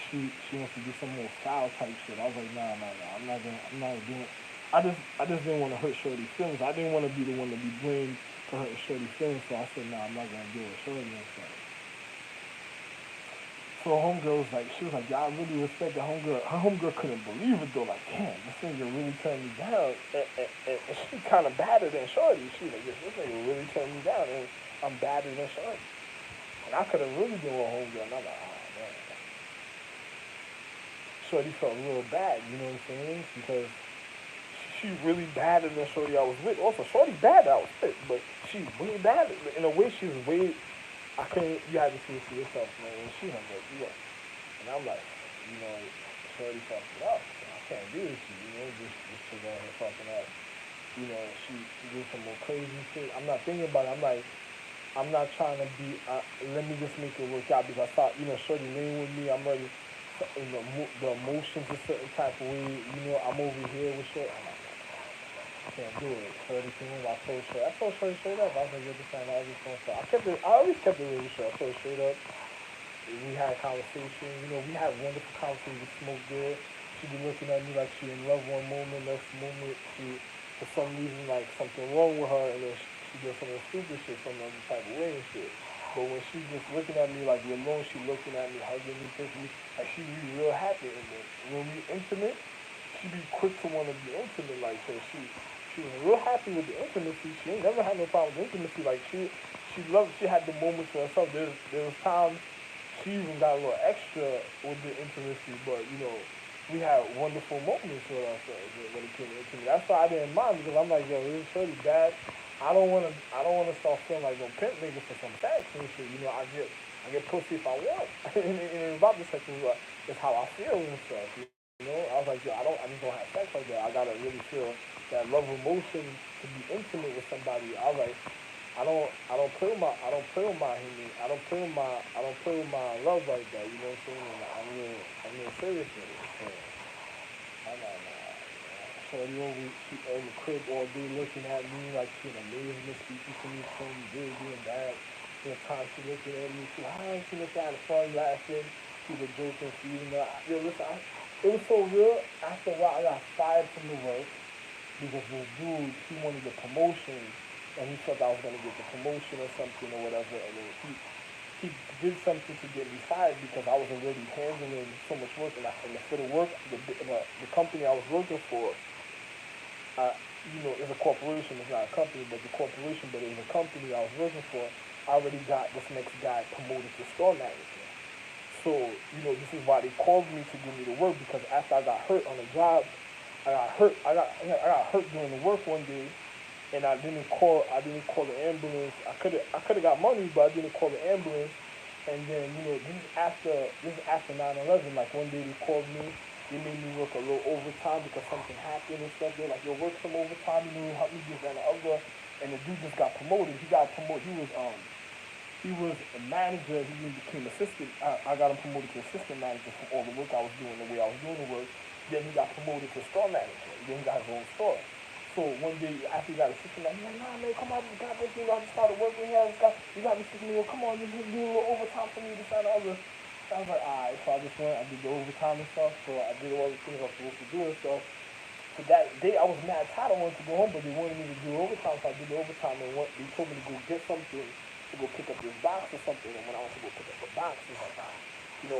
A: she wants to do some more foul type shit. I was like, nah. I'm not doing. I just didn't want to hurt Shorty's feelings. I didn't want to be the one to be blamed for hurting Shorty's feelings. So I said, nah, I'm not gonna deal with Shorty and stuff. So homegirl was like, she was like, yeah, I really respect the homegirl. Her homegirl couldn't believe it though. Like, damn, this nigga really turned me down. And she kind of badder than Shorty. She was like, this nigga really turned me down, and I'm badder than Shorty. And I could have really been with homegirl. And I'm like, oh man. Shorty felt real bad, you know what I'm saying? Because she really bad than the Shorty I was with. Also, Shorty bad that I was with, but she way bad. In a way, she was way. I couldn't. You had to see it for yourself, man. And she was like, yeah. And I'm like, Shorty fucked it up. So I can't do this to you, just to go ahead fucking up. She did some more crazy shit. I'm not thinking about it. I'm like, I'm not trying to be. Let me just make it work out because I thought, Shorty laying with me. I'm ready. The emotions a certain type of way. I'm over here with shit. I'm like, I can't do it. Shorty came in. I told Shorty straight up. I was like, you're just saying all this stuff. I always kept it really short. I told her straight up. We had a conversation. We had wonderful conversations. We smoked good. She be looking at me like she in love one moment. Next moment, for some reason, like something wrong with her, and then she does some stupid shit, some other type of way and shit. But when she just looking at me like we're alone, she looking at me, hugging me, kissing me, like she be real happy. And then when we intimate, she be quick to want to be intimate like her. She was real happy with the intimacy. She ain't never had no problem with intimacy. Like she loved. She had the moments for herself. There was times she even got a little extra with the intimacy, but we had wonderful moments with ourselves when it came to intimacy. That's why I didn't mind because I'm like, yo, this Shorty bad. I don't wanna start feeling like no pimp nigga for some sex and shit. I get pussy if I want. And about the sex is how I feel and stuff. I was like, yo, I just don't have sex like that. I gotta really feel that love emotion to be intimate with somebody. I don't play with my human. I don't play with my love like that. You know what I'm saying? And I'm real serious with it. So I'm like, nah. Shorty she in the crib all day looking at me like she in amazement, speaking to me, telling me good, doing bad. Times she looking at me, she looking at the fun, laughing, she was joking, feeding her. It was so real. After a while, I got fired from the work because this dude, he wanted the promotion, and he thought I was gonna get the promotion or something or whatever, and then he did something to get me fired because I was already handling so much work, and for the work, the company I was working for, uh, it's a corporation. It's not a company, but the corporation, but it was a company I was working for. I already got this next guy promoted to store manager. So, this is why they called me to give me the work because after I got hurt on the job, I got hurt. I got hurt doing the work one day, and I didn't call the ambulance. I could have got money, but I didn't call the ambulance. And then this is after 9/11. Like one day they called me. They made me work a little overtime because something happened and stuff. They're like, "Yo, work some overtime. Help me this and the other." And the dude just got promoted. He got promoted. He was a manager. He then became assistant. I got him promoted to assistant manager from all the work I was doing, the way I was doing the work. Then he got promoted to store manager. Then he got his own store. So one day after he got assistant manager, he's like, "Nah, man, come on, you got this. I just started working here. You got me 6 million. Come on, just do a little overtime for me, this and the other." So I was like, all right. So I just went. I did the overtime and stuff. So I did all the things I was supposed to do and stuff. So that day I was mad tired. I wanted to go home, but they wanted me to do overtime. So I did the overtime, and they told me to go get something to go pick up this box or something. And when I went to go pick up the box, it was like,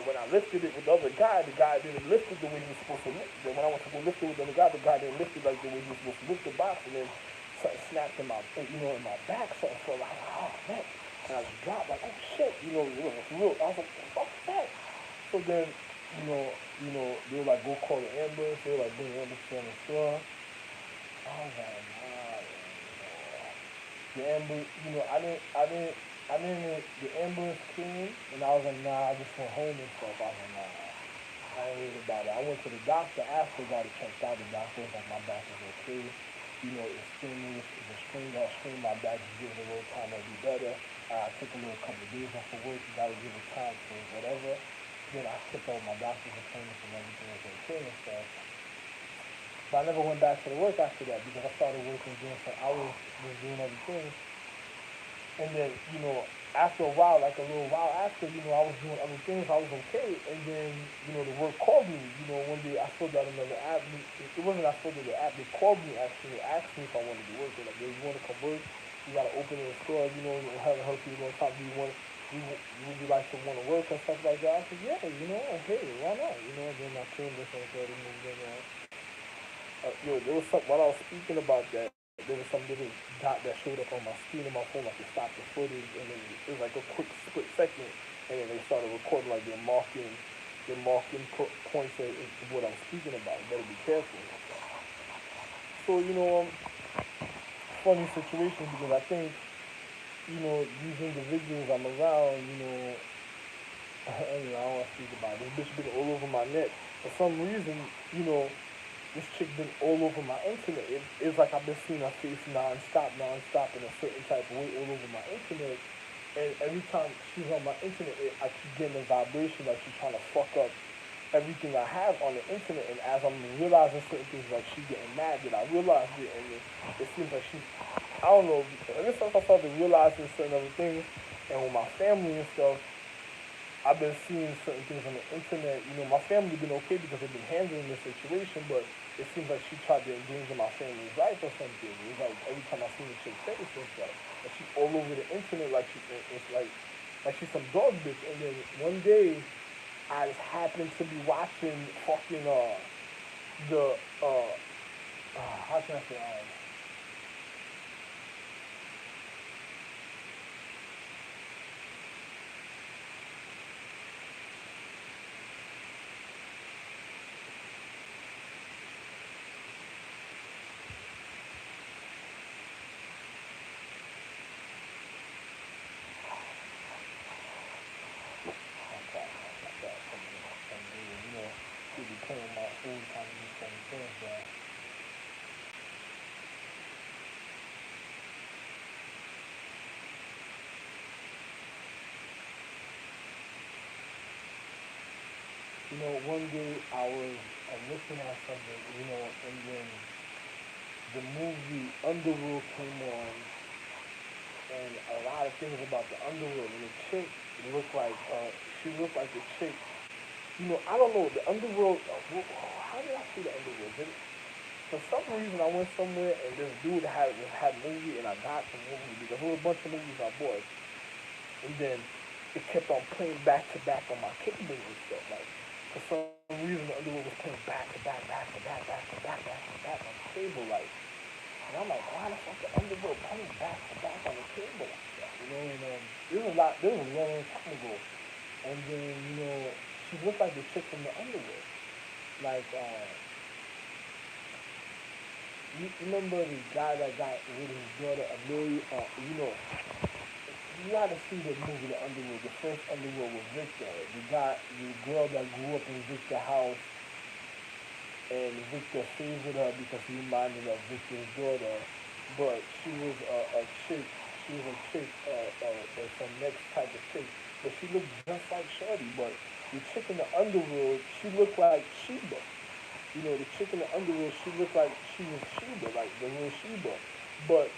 A: when I lifted it with the other the guy didn't lift it the way he was supposed to lift it. When I went to go lift it with the guy didn't lift it like the way he was supposed to lift the box, and then something snapped in my back. Something fell. I was like, oh man, and I just dropped like, oh shit, it was real. I was like, what the fuck is that? So then, they were like, go call the ambulance. They were like, bring the ambulance to the store. I was like, nah, the ambulance, the ambulance came, and I was like, nah, I just went home and stuff. I was like, nah, I ain't worried about it. I went to the doctor after, got it checked out. The doctor was like, my back is okay. It's stimulus, it's a strain my back, just give it a little time, it'll be better. I took a little couple of days off of work, you gotta give it time for whatever. Then I took all my doctor's appointments and everything was okay and stuff. But I never went back to the work after that because I started working, doing some hours, was doing other things. And then, after a while, like a little while after, I was doing other things, I was okay. And then, the work called me. One day I filled out another app. It wasn't I filled out the app, they called me actually, asked me if I wanted to work. They're like, "Yo, you want to come work? You got to open in a store, and haven't heard people on top. Would you like to want to work and stuff like that?" I said, "Yeah, hey, why not?" And then I came this and said, and then, there was something, while I was speaking about that, there was some little dot that showed up on my screen on my phone, like it stopped the footage, and then it was like a quick split second, and then they started recording, like points of what I'm speaking about. You better be careful. So, funny situation because I think, these individuals I'm around, I don't want to speak about it. This bitch been all over my neck. For some reason, this chick been all over my internet. It's like I've been seeing her face nonstop, in a certain type of way all over my internet. And every time she's on my internet, I keep getting a vibration like she's trying to fuck up everything I have on the internet. And as I'm realizing certain things, like she's getting mad that I realized it, and it seems like I don't know, ever since I started realizing certain other things, and with my family and stuff, I've been seeing certain things on the internet. My family been okay because they've been handling the situation, but it seems like she tried to endanger my family's life or something. It's like every time I see the chick face and stuff, and she's all over the internet it's like she's some dog bitch. And then one day, I just happened to be watching fucking the how can I say she be playing my food, trying to do certain things, but one day I was looking at something, and then the movie Underworld came on, and a lot of things about the Underworld, and the chick looked like, she looked like the chick, I don't know, the Underworld, how did I see the Underworld? For some reason, I went somewhere, and this dude had movie, and I got the movie, because there was a bunch of movies I bought, and then it kept on playing back to back on my cable and stuff. Like for some reason the underworld was playing back to back, back to back, back to back, back to back on the cable. Like, and I'm like, why the fuck the underworld playing back to back on the cable like that? You know, and this was a long time ago. And then she looked like the chick from the underworld. Like, you remember the guy that got rid of his daughter, Amelia? You gotta see the movie The Underworld. The first Underworld was Victor, the girl that grew up in Victor's house, and Victor favored her because he reminded her of Victor's daughter, but she was a chick. She was a chick, some next type of chick, but she looked just like Shorty. But the chick in the Underworld, she looked like Sheba. The chick in the Underworld, she looked like she was Sheba, like the real Sheba. But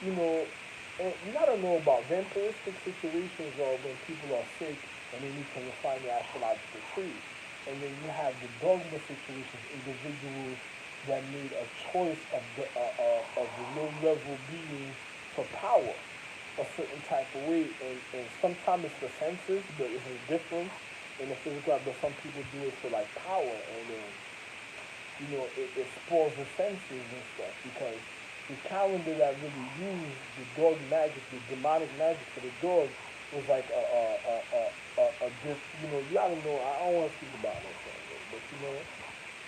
A: and you gotta know about vampiristic situations or when people are sick and they need to refine the astrological tree. And then you have the dogma situations, individuals that made a choice of the low level being for power a certain type of way. And sometimes it's the senses, but it's a difference in the physical. But some people do it for like power, and it spoils the senses and stuff because the calendar that really used the dog magic, the demonic magic for the dog was like a gift. You gotta know. I don't want to speak about it, but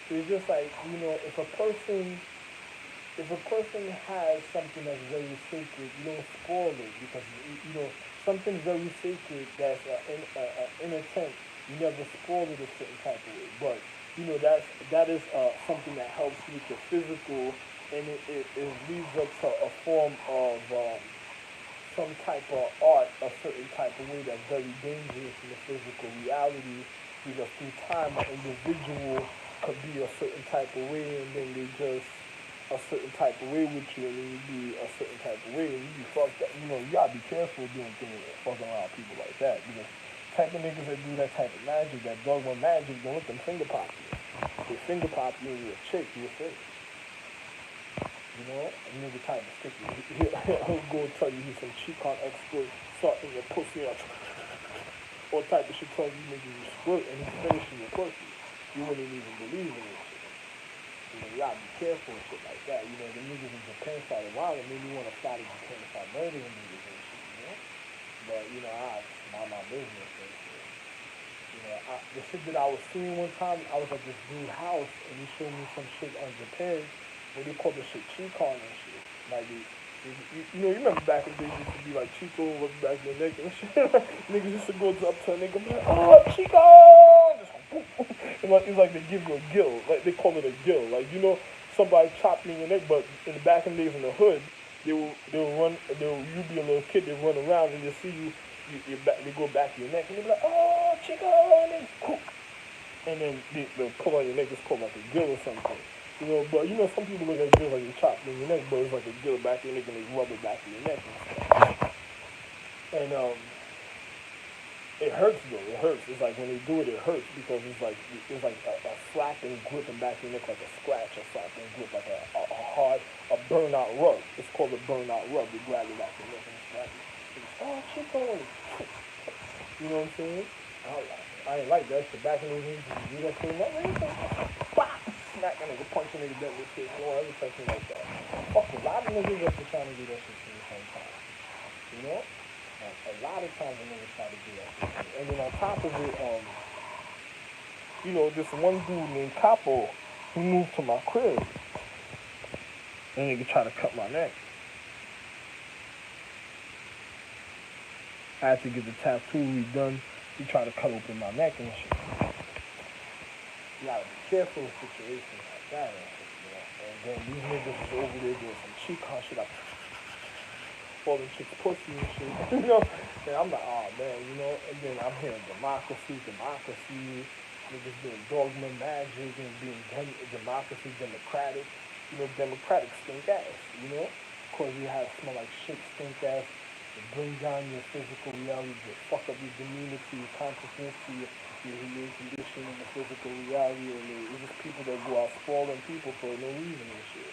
A: it's just like if a person has something that's very sacred, you don't spoil it because something very sacred that's an intent. You never spoil it a certain type of way, but that is something that helps with your physical, and it leads up to a form of some type of art, a certain type of way that's very dangerous in the physical reality, because through time an individual could be a certain type of way, and then they just a certain type of way with you, and then you be a certain type of way, and you be fucked up. You gotta be careful doing things fucking around people like that, because type of niggas that do that type of magic, that dogma magic, don't let them finger pop you. If they finger pop you and you're a chick, you're finished. A nigga type of stick you. He'll go and tell you he's some cheek-on expert, starting your pussy up, all type of shit, telling you niggas you split, and he's finishing your pussy. You wouldn't even believe in this shit. You gotta be careful and shit like that. The niggas in Japan started wild and made me want to fly to Japan and start murdering niggas and shit. But I mind my business and shit. The shit that I was seeing one time, I was at this dude's house and he showed me some shit on Japan where they call the shit Chikon and shit. Like you remember back in the days used to be like Chico over the back of your neck and shit. Niggas used to go up to a nigga and be like, oh Chico, just boom. It's like they give you a gill, like they call it a gill. Like somebody chopped me in your neck, but in the back in the days in the hood, they will run. You be a little kid, they run around and they see you. They go back to your neck and they be like, oh Chico, and then they'll pull on your neck. It's called like a gill or something. But some people look at gills like you chopped in your neck, but it's like a gill back in your neck and they rub it back in your neck and stuff. And it hurts though. It hurts. It's like when they do it, it hurts because it's like a slap and grip and back in your neck, like a scratch, a slap and grip, like a hard, a burnout rub. It's called a burnout rub. They grab it back in your neck and slap it. Oh, Chico. You know what I'm saying? I ain't like that shit. Back in the days, you do that shit, smack a nigga, punch a nigga dead with shit. I don't ever touch me like that. Fuck, a lot of niggas up trying to do that shit at the same time. Like, a lot of times a nigga try to do that shit. And then on top of it, this one dude named Capo, he moved to my crib. And nigga tried to cut my neck. I had to get the tattoo redone. He tried to cut open my neck and shit. You gotta be careful in situations like that and shit, And then these niggas is over there doing some cheek on shit, like all the chicks pussy and shit, And I'm like, oh man, And then I'm hearing democracy, niggas doing dogma magic and being democracy, democratic. Democratic stink ass, Of course you have smell like shit, stink ass. It brings down your physical reality, it fuck up your demeanor to your consciousness, to your condition in the physical reality, and it's just people that go out spoiling people for no reason and shit.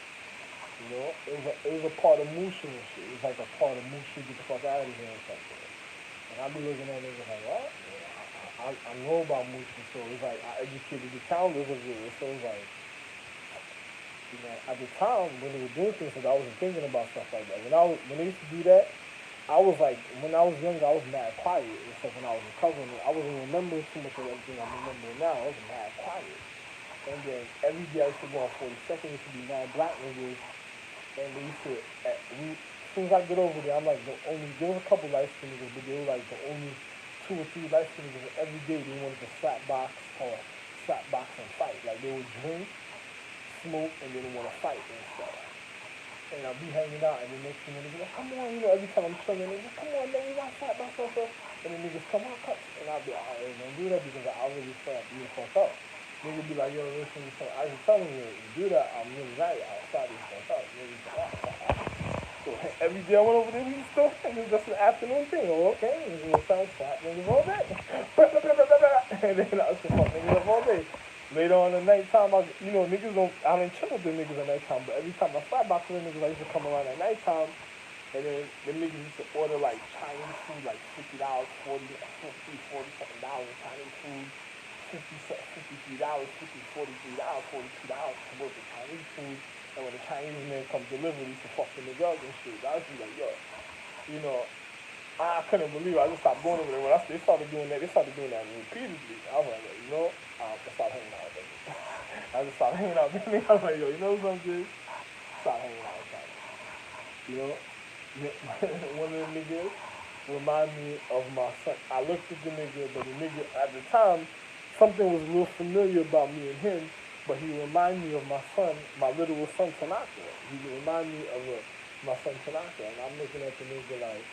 A: It was a part of Mushu and shit. It was like a part of Mushu, get the fuck out of here or something. And I be looking at niggas like, what? I know about mooching, so it's like I educated the towners of it. So it's like, you know, at the time when they were doing things, like, I wasn't thinking about stuff like that. When they used to do that, I was like, when I was younger, I was mad quiet. Except when I was recovering, I wasn't remembering too much of everything I'm remembering now. I was mad quiet. And then every day I used to go on 42nd, used to be mad black niggas, and they used to, as soon as I get over there, I'm like the only, there was a couple light skinned niggas, but they were like the only 2 or 3 light skinned niggas. And every day they wanted to slap box and fight. Like they would drink, smoke, and then they want to fight and stuff. And I'll be hanging out, and the next thing they be like, come on, you know, every time I'm chilling, they like, come on, man, we got slap box and stuff. And the niggas come on, cut. And I'll be like, all right, don't do that because I already feel like being fucked up. Niggas be like, yo, listen to something. I was telling you, you do that, I'm really nice. I'll start this fucked up. Niggas be like, oh. So every day I went over there, we used to, it was just an afternoon thing. Oh, okay, and we was trying to slap niggas all day. And then I was just fuck niggas up all day. Later on at nighttime, you know, niggas don't, I didn't chill with the niggas at nighttime, but every time I slap box with the niggas, I used to come around at nighttime, and then the niggas used to order like Chinese food, like $50, 40 something dollars Chinese food, $53, 50, $43, $42 for both the Chinese food, and when the Chinese man comes deliver, he used to fuck the nigga up and shit. I was like, yo, you know, I couldn't believe it. I just stopped going over there. They started doing that repeatedly. I was like, you know, I stopped hanging out with them. I just stopped hanging out with them. I was like, yo, you know something? Stop hanging out with them. You know, one of the niggas remind me of my son. I looked at the nigga, but the nigga at the time, something was real familiar about me and him, but he reminded me of my son, my little son Tanaka. He reminded me of my son Tanaka, and I'm looking at the nigga like,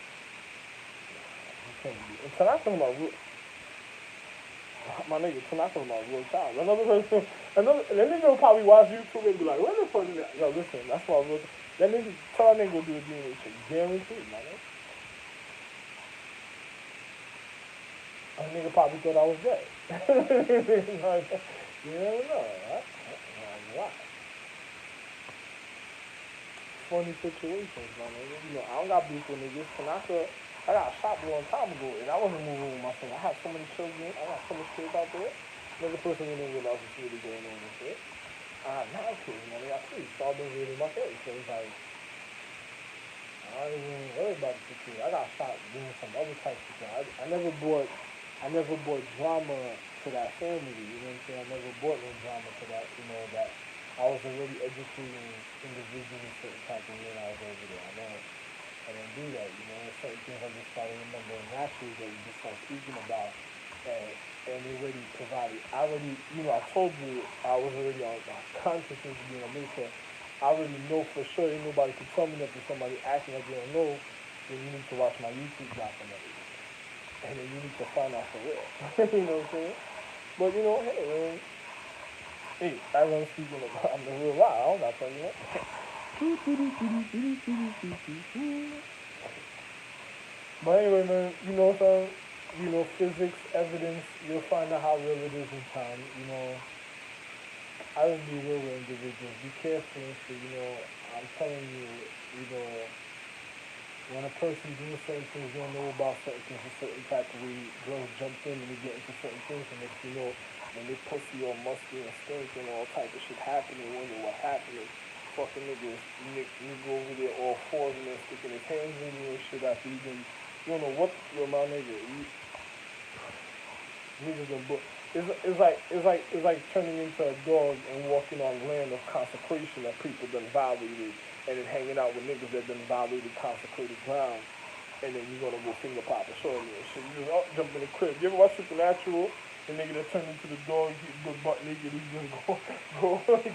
A: and Tanaka's my nigga, Tanaka's my real child. Another person, that nigga will probably watch YouTube and be like, what the fuck is that? Yo, listen, that's my real, that nigga, tell that nigga go do a DNA check. Guaranteed, my nigga. That nigga probably thought I was dead. You never know, right? Why? Funny situations, my nigga. You know, I don't got beef with niggas. Tanaka, I got shot a long time ago, and I wasn't moving with my son. I had so many children. I got so much kids out there. Another person didn't realize what's really going on with it. I have 9 kids, man. I got 3, so I've been reading my kids. So it's like, I don't even worry about the kids. I got shot doing some other types of things. I never brought drama to that family. You know what I'm saying? I never brought no drama to that. You know that I was already educating individuals in certain type of way when I was over there. I didn't do that. You know, there's certain things I just started remembering naturally that you just start speaking about, and they already provided. I told you I was already on my consciousness of being a mentor. I already know for sure. Ain't nobody can tell me nothing. Somebody acting like they don't know. Then you need to watch my YouTube documentary. And then you need to find out for real. You know what I'm saying? But you know, hey, man. Hey, as I'm speaking about, I'm the real wild. I don't got to tell you what. But anyway, man, you know what you know, physics, evidence, you'll find out how real it is in time. You know, I would be real with individuals. Be careful and shit, you know. I'm telling you, you know, when a person doing certain things, you don't know about certain things a certain type of way, girls jump in and they get into certain things, and next you know, when they pussy all musky and stink and all type of shit happening, wonder what happening. Fucking niggas, you go over there all 4 of them sticking his hands in you and shit after you don't know what, yo, my nigga, niggas are it's like turning into a dog and walking on land of consecration that people done violated, and then hanging out with niggas that done violated consecrated ground, and then you gonna go finger pop and show me and shit. You just jump in the crib. You ever watch Supernatural? The nigga that turned into the dog, he good butt naked, he just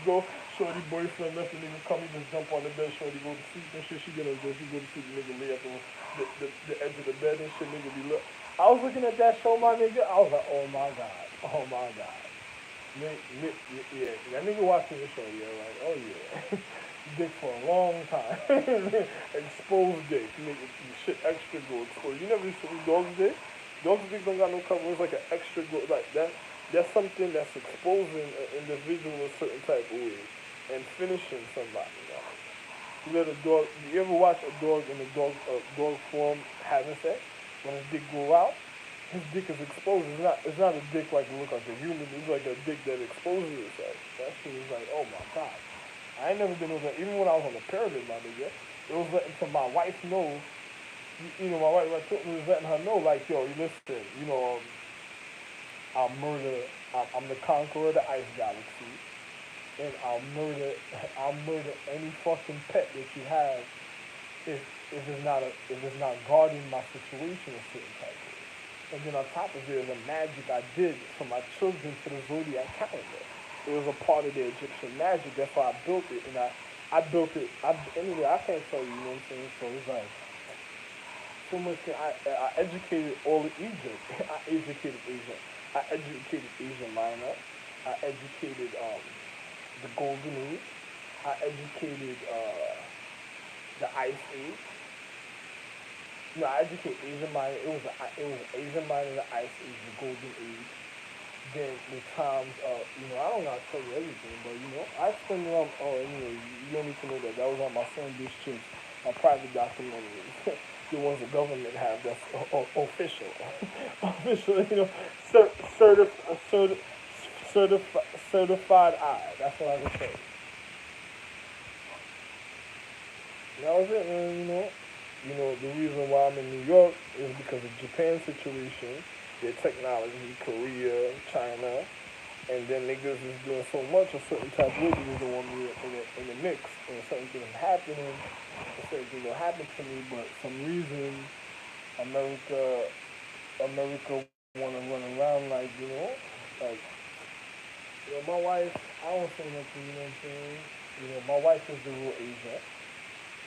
A: go, shorty boyfriend left the nigga come, he just jump on the bed, shorty go to sleep and shit, she go to sleep, the nigga lay up on the edge of the bed and shit, nigga be look. I was looking at that show, my nigga, I was like, oh my god. Yeah, that nigga watching the show, yeah, like, oh yeah. Dick for a long time. Exposed dick, nigga, shit extra go exposed. You never see dog's dick? Dog's dick don't got no cover. It's like an extra go, like that. That's something that's exposing an individual in a certain type of way and finishing somebody. You let a dog. You ever watch a dog in a dog form having sex? when his dick go out, his dick is exposed. It's not a dick like it look like a human. It's like a dick that exposes itself. That shit is like, oh my god. I ain't never been over that. Even when I was on the pyramid, my nigga, it was letting to my wife know. My wife was letting her know, like, yo, you listen, I'll murder. I'm the conqueror of the ice galaxy, and I'll murder any fucking pet that you have if if it's not guarding my situation a certain type of way. And then on top of it, the magic I did for my children for the zodiac calendar. It was a part of the Egyptian magic. That's why I built it, and I built it. Anyway, I can't tell you. You know what I'm saying? So it's like so much. I educated all of Egypt. I educated Asia. I educated Asia Minor. I educated the Golden Age. I educated the Ice Age. No, I educated Asia Minor. It was Asia Minor, the Ice Age, the Golden Age. Then the times I don't gotta tell you everything, but I explained you don't need to know that was on my son Dish Chips, my private documentaries. The ones the government have that's official, official. Cer- certif- certi- certified eye. That's what I can say. That was it, man. The reason why I'm in New York is because of Japan's situation, their technology, Korea, China, and then niggas is doing so much of certain type of way because they want me in the mix, and certain things happening, and certain things will happen to me, but some reason America, America wanna run around like, like, my wife, I don't say nothing, you know what I'm saying? My wife is the real Asia.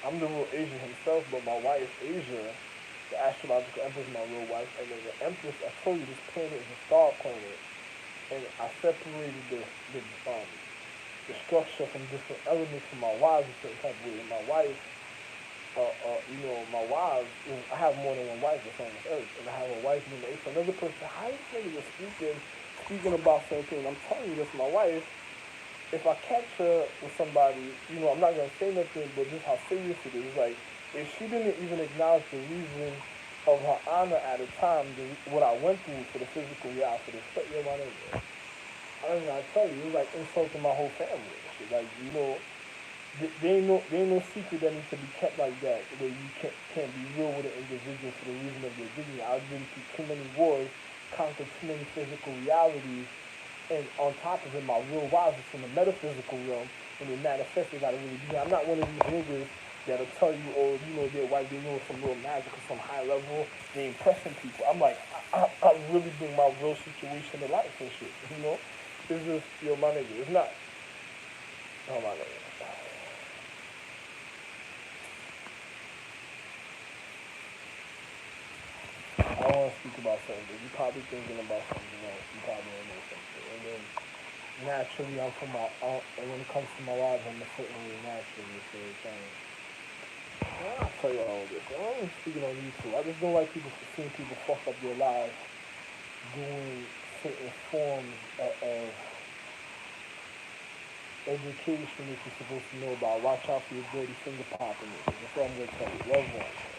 A: I'm the real Asia himself, but my wife, Asia, the astrological empress, is my real wife, and then the empress, I told you this planet is a star planet, and I separated the structure from different elements from my wives a certain type of way. And my wife, my wives, I have more than one wife that's on this earth, and I have a wife named Ace. Another person, how you think you're speaking about something? I'm telling you, that's my wife. If I catch her with somebody, I'm not gonna say nothing, but just how serious it is. Like, if she didn't even acknowledge the reason of her honor at a time, what I went through for the physical, for the my name. I don't know. I tell you, it was like insulting my whole family. And shit. Like, there ain't no secret that needs to be kept like that. Where you can't be real with an individual for the reason of their dignity. I've been through too many wars, conquered too many physical realities, and on top of it, my real wives is from the metaphysical realm. When they manifest, they gotta really be. I'm not one of these niggas that'll tell you, oh, they're white, they know some real magic or some high level, they impressing people. I'm like, I really bring my real situation to life and shit, It's just, my nigga, it's not. Oh, my nigga. I don't want to speak about something. You're probably thinking about something else. You probably don't know something. And then naturally, I'm from my and when it comes to my life, I'm a certain way naturally. So it's I'll tell you all this. I'm not even speaking on YouTube. I just don't like seeing people fuck up their lives doing certain forms of education that you're supposed to know about. Watch out for your dirty finger popping. That's what I'm gonna tell you. Love one.